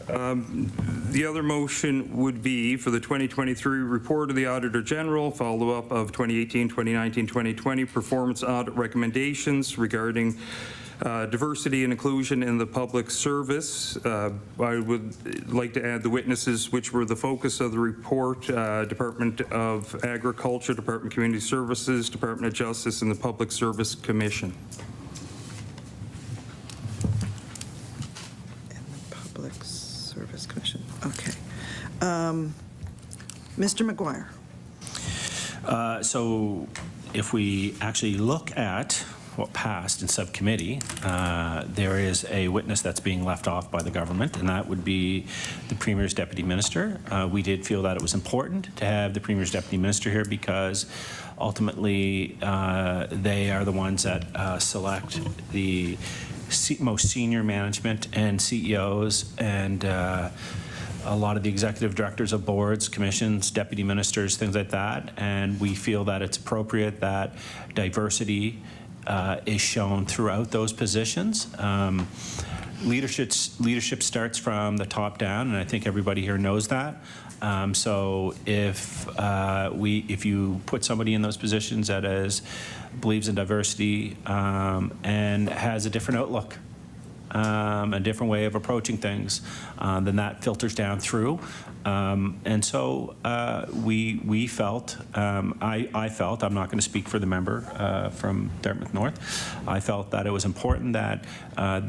The other motion would be for the 2023 report of the Auditor General, follow-up of 2018, 2019, 2020 performance audit recommendations regarding diversity and inclusion in the public service. I would like to add the witnesses which were the focus of the report, Department of Agriculture, Department of Community Services, Department of Justice, and the Public Service Commission. Public Service Commission. Okay. Mr. McGuire. So if we actually look at what passed in subcommittee, there is a witness that's being left off by the government, and that would be the Premier's Deputy Minister. We did feel that it was important to have the Premier's Deputy Minister here because ultimately they are the ones that select the most senior management and CEOs and a lot of the executive directors of boards, commissions, deputy ministers, things like that. And we feel that it's appropriate that diversity is shown throughout those positions. Leadership starts from the top down, and I think everybody here knows that. So if you put somebody in those positions that believes in diversity and has a different outlook, a different way of approaching things, then that filters down through. And so we felt, I felt, I'm not going to speak for the member from Dartmouth North, I felt that it was important that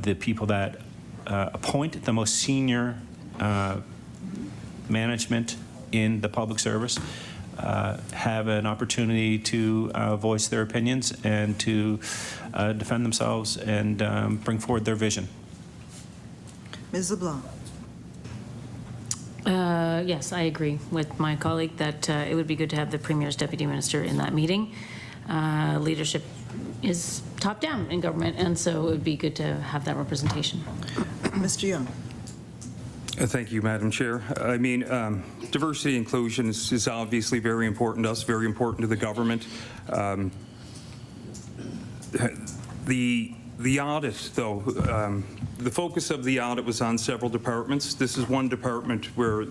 the people that appoint the most senior management in the public service have an opportunity to voice their opinions and to defend themselves and bring forward their vision. Ms. LeBlanc. Yes, I agree with my colleague that it would be good to have the Premier's Deputy Minister in that meeting. Leadership is top down in government, and so it would be good to have that representation. Mr. Young. Thank you, Madam Chair. I mean, diversity and inclusion is obviously very important to us, very important to the government. The audit, though, the focus of the audit was on several departments. This is one department where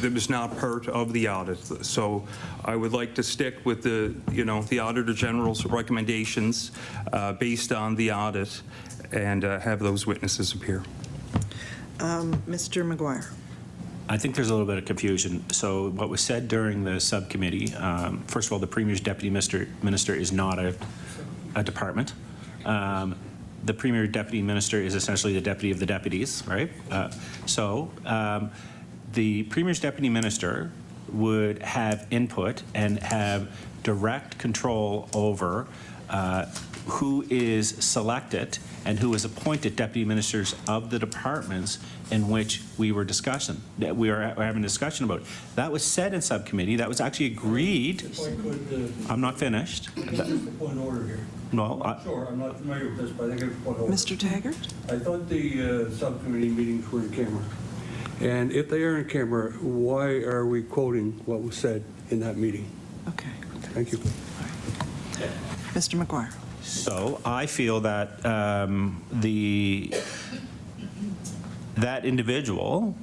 that was not part of the audit. So I would like to stick with the Auditor General's recommendations based on the audit and have those witnesses appear. Mr. McGuire. I think there's a little bit of confusion. So what was said during the subcommittee, first of all, the Premier's Deputy Minister is not a department. The Premier Deputy Minister is essentially the deputy of the deputies, right? The Premier's Deputy Minister would have input and have direct control over who is selected and who is appointed deputy ministers of the departments in which we were having a discussion about. That was said in subcommittee. That was actually agreed. If I could, I'm not finished. just a point of order here. No, I'm not familiar with this, but I think it's a point of order. Mr. Taggart. I thought the subcommittee meetings were in camera. And if they are in camera, why are we quoting what was said in that meeting? Okay. Thank you. Mr. McGuire. So I feel that that individual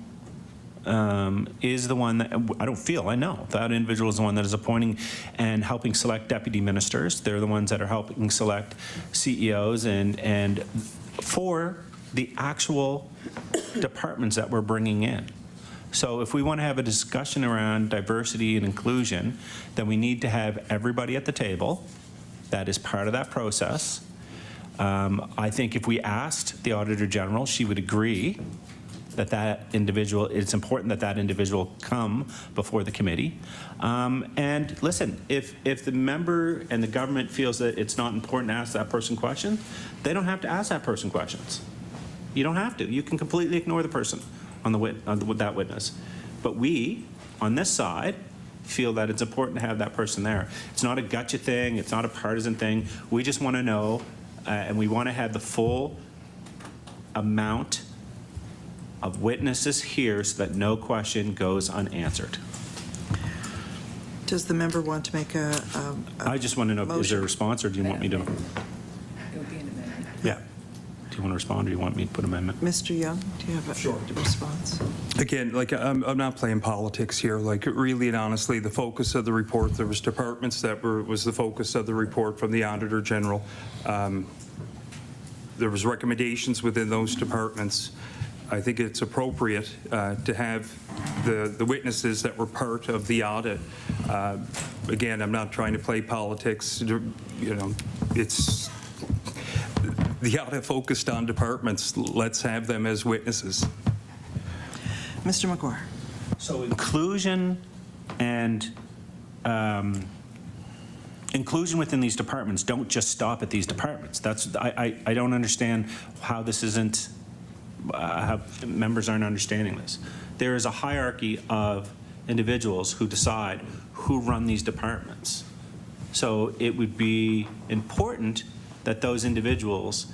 is the one that, I don't feel, I know, that individual is the one that is appointing and helping select deputy ministers. They're the ones that are helping select CEOs and for the actual departments that we're bringing in. So if we want to have a discussion around diversity and inclusion, then we need to have everybody at the table. That is part of that process. I think if we asked the Auditor General, she would agree that individual, it's important that that individual come before the committee. And listen, if the member and the government feels that it's not important to ask that person questions, they don't have to ask that person questions. You don't have to. You can completely ignore the person on that witness. But we, on this side, feel that it's important to have that person there. It's not a gotcha thing. It's not a partisan thing. We just want to know, and we want to have the full amount of witnesses here so that no question goes unanswered. Does the member want to make a I just want to know, is there a response, or do you want me to? It would be an amendment. Yeah. Do you want to respond, or do you want me to put amendment? Mr. Young, do you have a response? Again, like I'm not playing politics here. Like really and honestly, the focus of the report, there was departments that was the focus of the report from the Auditor General. There was recommendations within those departments. I think it's appropriate to have the witnesses that were part of the audit. Again, I'm not trying to play politics. It's the audit focused on departments. Let's have them as witnesses. Mr. McGuire. So inclusion and inclusion within these departments don't just stop at these departments. I don't understand how this isn't, how members aren't understanding this. There is a hierarchy of individuals who decide who run these departments. So it would be important that those individuals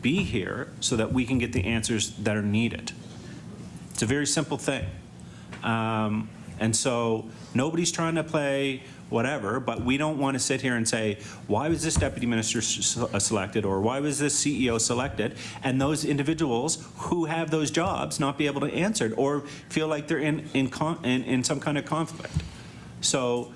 be here so that we can get the answers that are needed. It's a very simple thing. And so nobody's trying to play whatever, but we don't want to sit here and say, why was this deputy minister selected, or why was this CEO selected, and those individuals who have those jobs not be able to answer it or feel like they're in some kind of conflict. So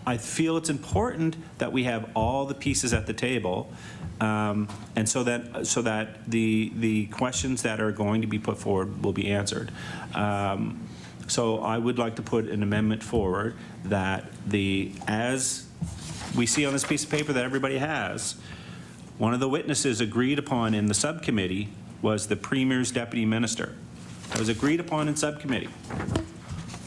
I feel it's important that we have all the pieces at the table, and so that the questions that are going to be put forward will be answered. So I would like to put an amendment forward that as we see on this piece of paper that everybody has, one of the witnesses agreed upon in the subcommittee was the Premier's deputy minister. That was agreed upon in subcommittee.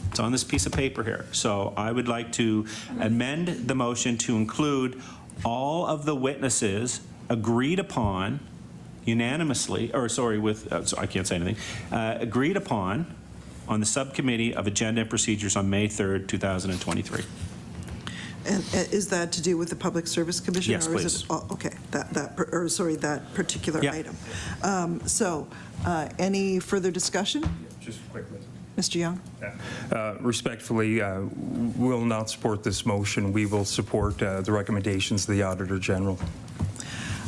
It's on this piece of paper here. So I would like to amend the motion to include all of the witnesses agreed upon unanimously, or sorry, with, so I can't say anything, agreed upon on the subcommittee of Agenda and Procedures on May 3rd, 2023. And is that to do with the Public Service Commission? Yes, or is please. It, okay, that particular Yeah. item. Any further discussion? Just quickly. Mr. Young? Respectfully, will not support this motion. We will support the recommendations of the Auditor General.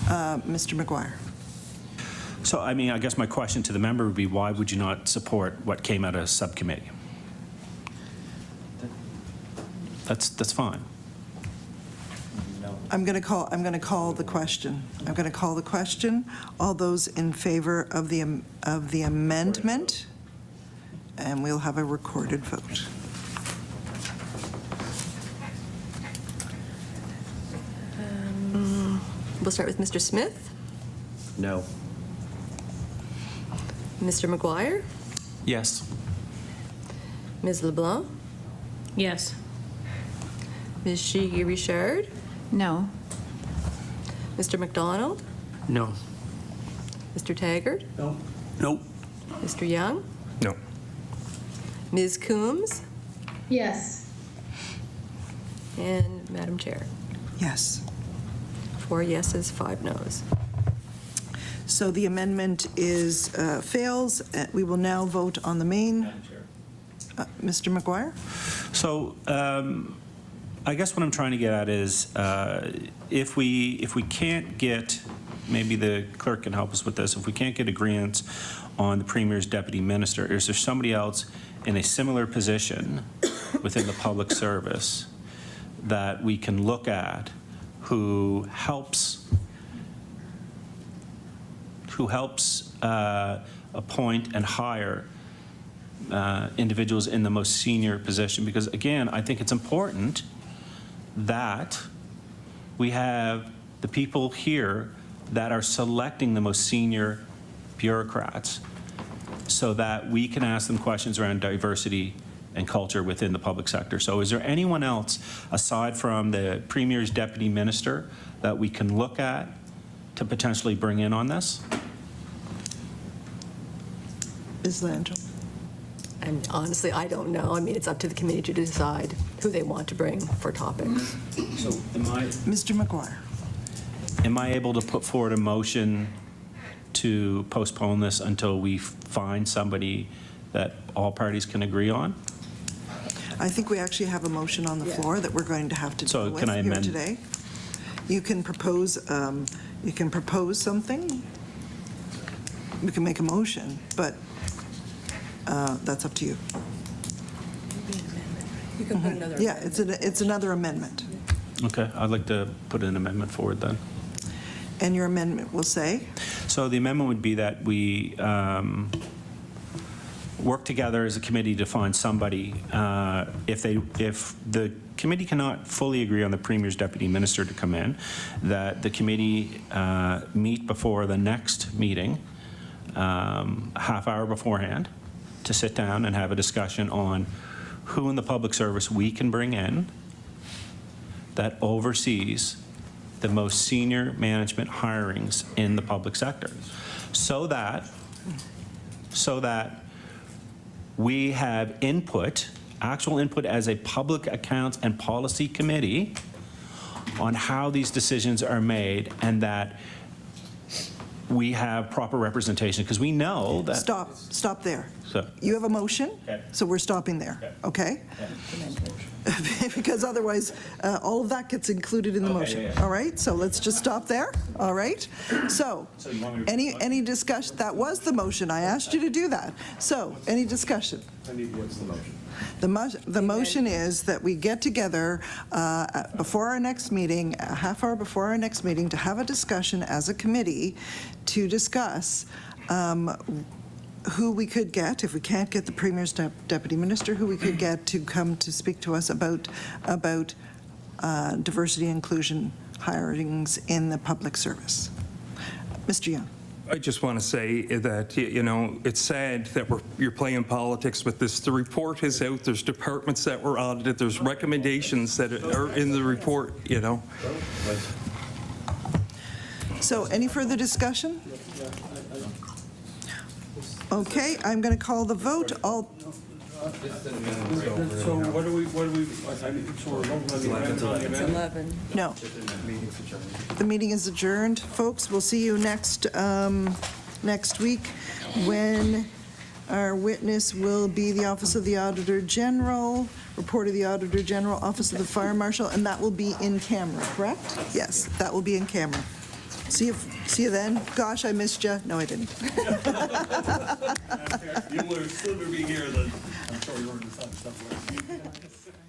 Mr. McGuire? So, I mean, I guess my question to the member would be, why would you not support what came out of subcommittee? That's fine. I'm going to call the question. I'm going to call the question. All those in favor of the amendment, and we'll have a recorded vote. We'll start with Mr. Smith. No. Mr. McGuire. Yes. Ms. LeBlanc. Yes. Ms. Shigi-Richard. No. Mr. McDonald. No. Mr. Taggart. No. Nope. Mr. Young. No. Ms. Coombs. Yes. And Madam Chair. Yes. 4 yeses, 5 noes. So the amendment is fails. We will now vote on the main. Mr. McGuire? So I guess what I'm trying to get at is if we can't get, maybe the clerk can help us with this, if we can't get agreements on the Premier's deputy minister, is there somebody else in a similar position within the public service that we can look at who helps appoint and hire individuals in the most senior position? Because again, I think it's important that we have the people here that are selecting the most senior bureaucrats so that we can ask them questions around diversity and culture within the public sector. So is there anyone else aside from the Premier's deputy minister that we can look at to potentially bring in on this? Ms. Langell? And honestly, I don't know. I mean, it's up to the committee to decide who they want to bring for topics. So Mr. McGuire? Am I able to put forward a motion to postpone this until we find somebody that all parties can agree on? I think we actually have a motion on the floor that we're going to have to deal with here today. You can propose something. You can make a motion, but that's up to you. You can put another. Yeah, it's another amendment. Okay, I'd like to put an amendment forward then. And your amendment will say? So the amendment would be that we work together as a committee to find somebody. If the committee cannot fully agree on the Premier's deputy minister to come in, that the committee meet before the next meeting, a half hour beforehand, to sit down and have a discussion on who in the public service we can bring in that oversees the most senior management hirings in the public sector, so that we have input, actual input as a public accounts and policy committee on how these decisions are made, and that we have proper representation, because we know that... Stop there. So, You have a motion, okay. so we're stopping there, okay? Because otherwise, all of that gets included in the motion. yeah. All right, so let's just stop there, all right? So, you want me to... any discussion? That was the motion. I asked you to do that. So, any discussion? What's the motion? The motion is that we get together before our next meeting, a half hour before our next meeting, to have a discussion as a committee to discuss who we could get, if we can't get the Premier's Deputy Minister, who we could get to come to speak to us about diversity and inclusion hirings in the public service. Mr. Young. I just want to say that, you know, it's sad that you're playing politics with this. The report is out. There's departments that were audited. There's recommendations that are in the report, you know. So any further discussion? Okay, I'm going to call the vote. All. So what do we, so we're voting on the amendment? It's 11. No. The meeting is adjourned. Folks, we'll see you next week, when our witness will be the Office of the Auditor General, report of the Auditor General, Office of the Fire Marshal, and that will be in camera, correct? Yes, that will be in camera. See you then. Gosh, I missed you. No, I didn't. You will still be here then. I'm sure you're going to stuff.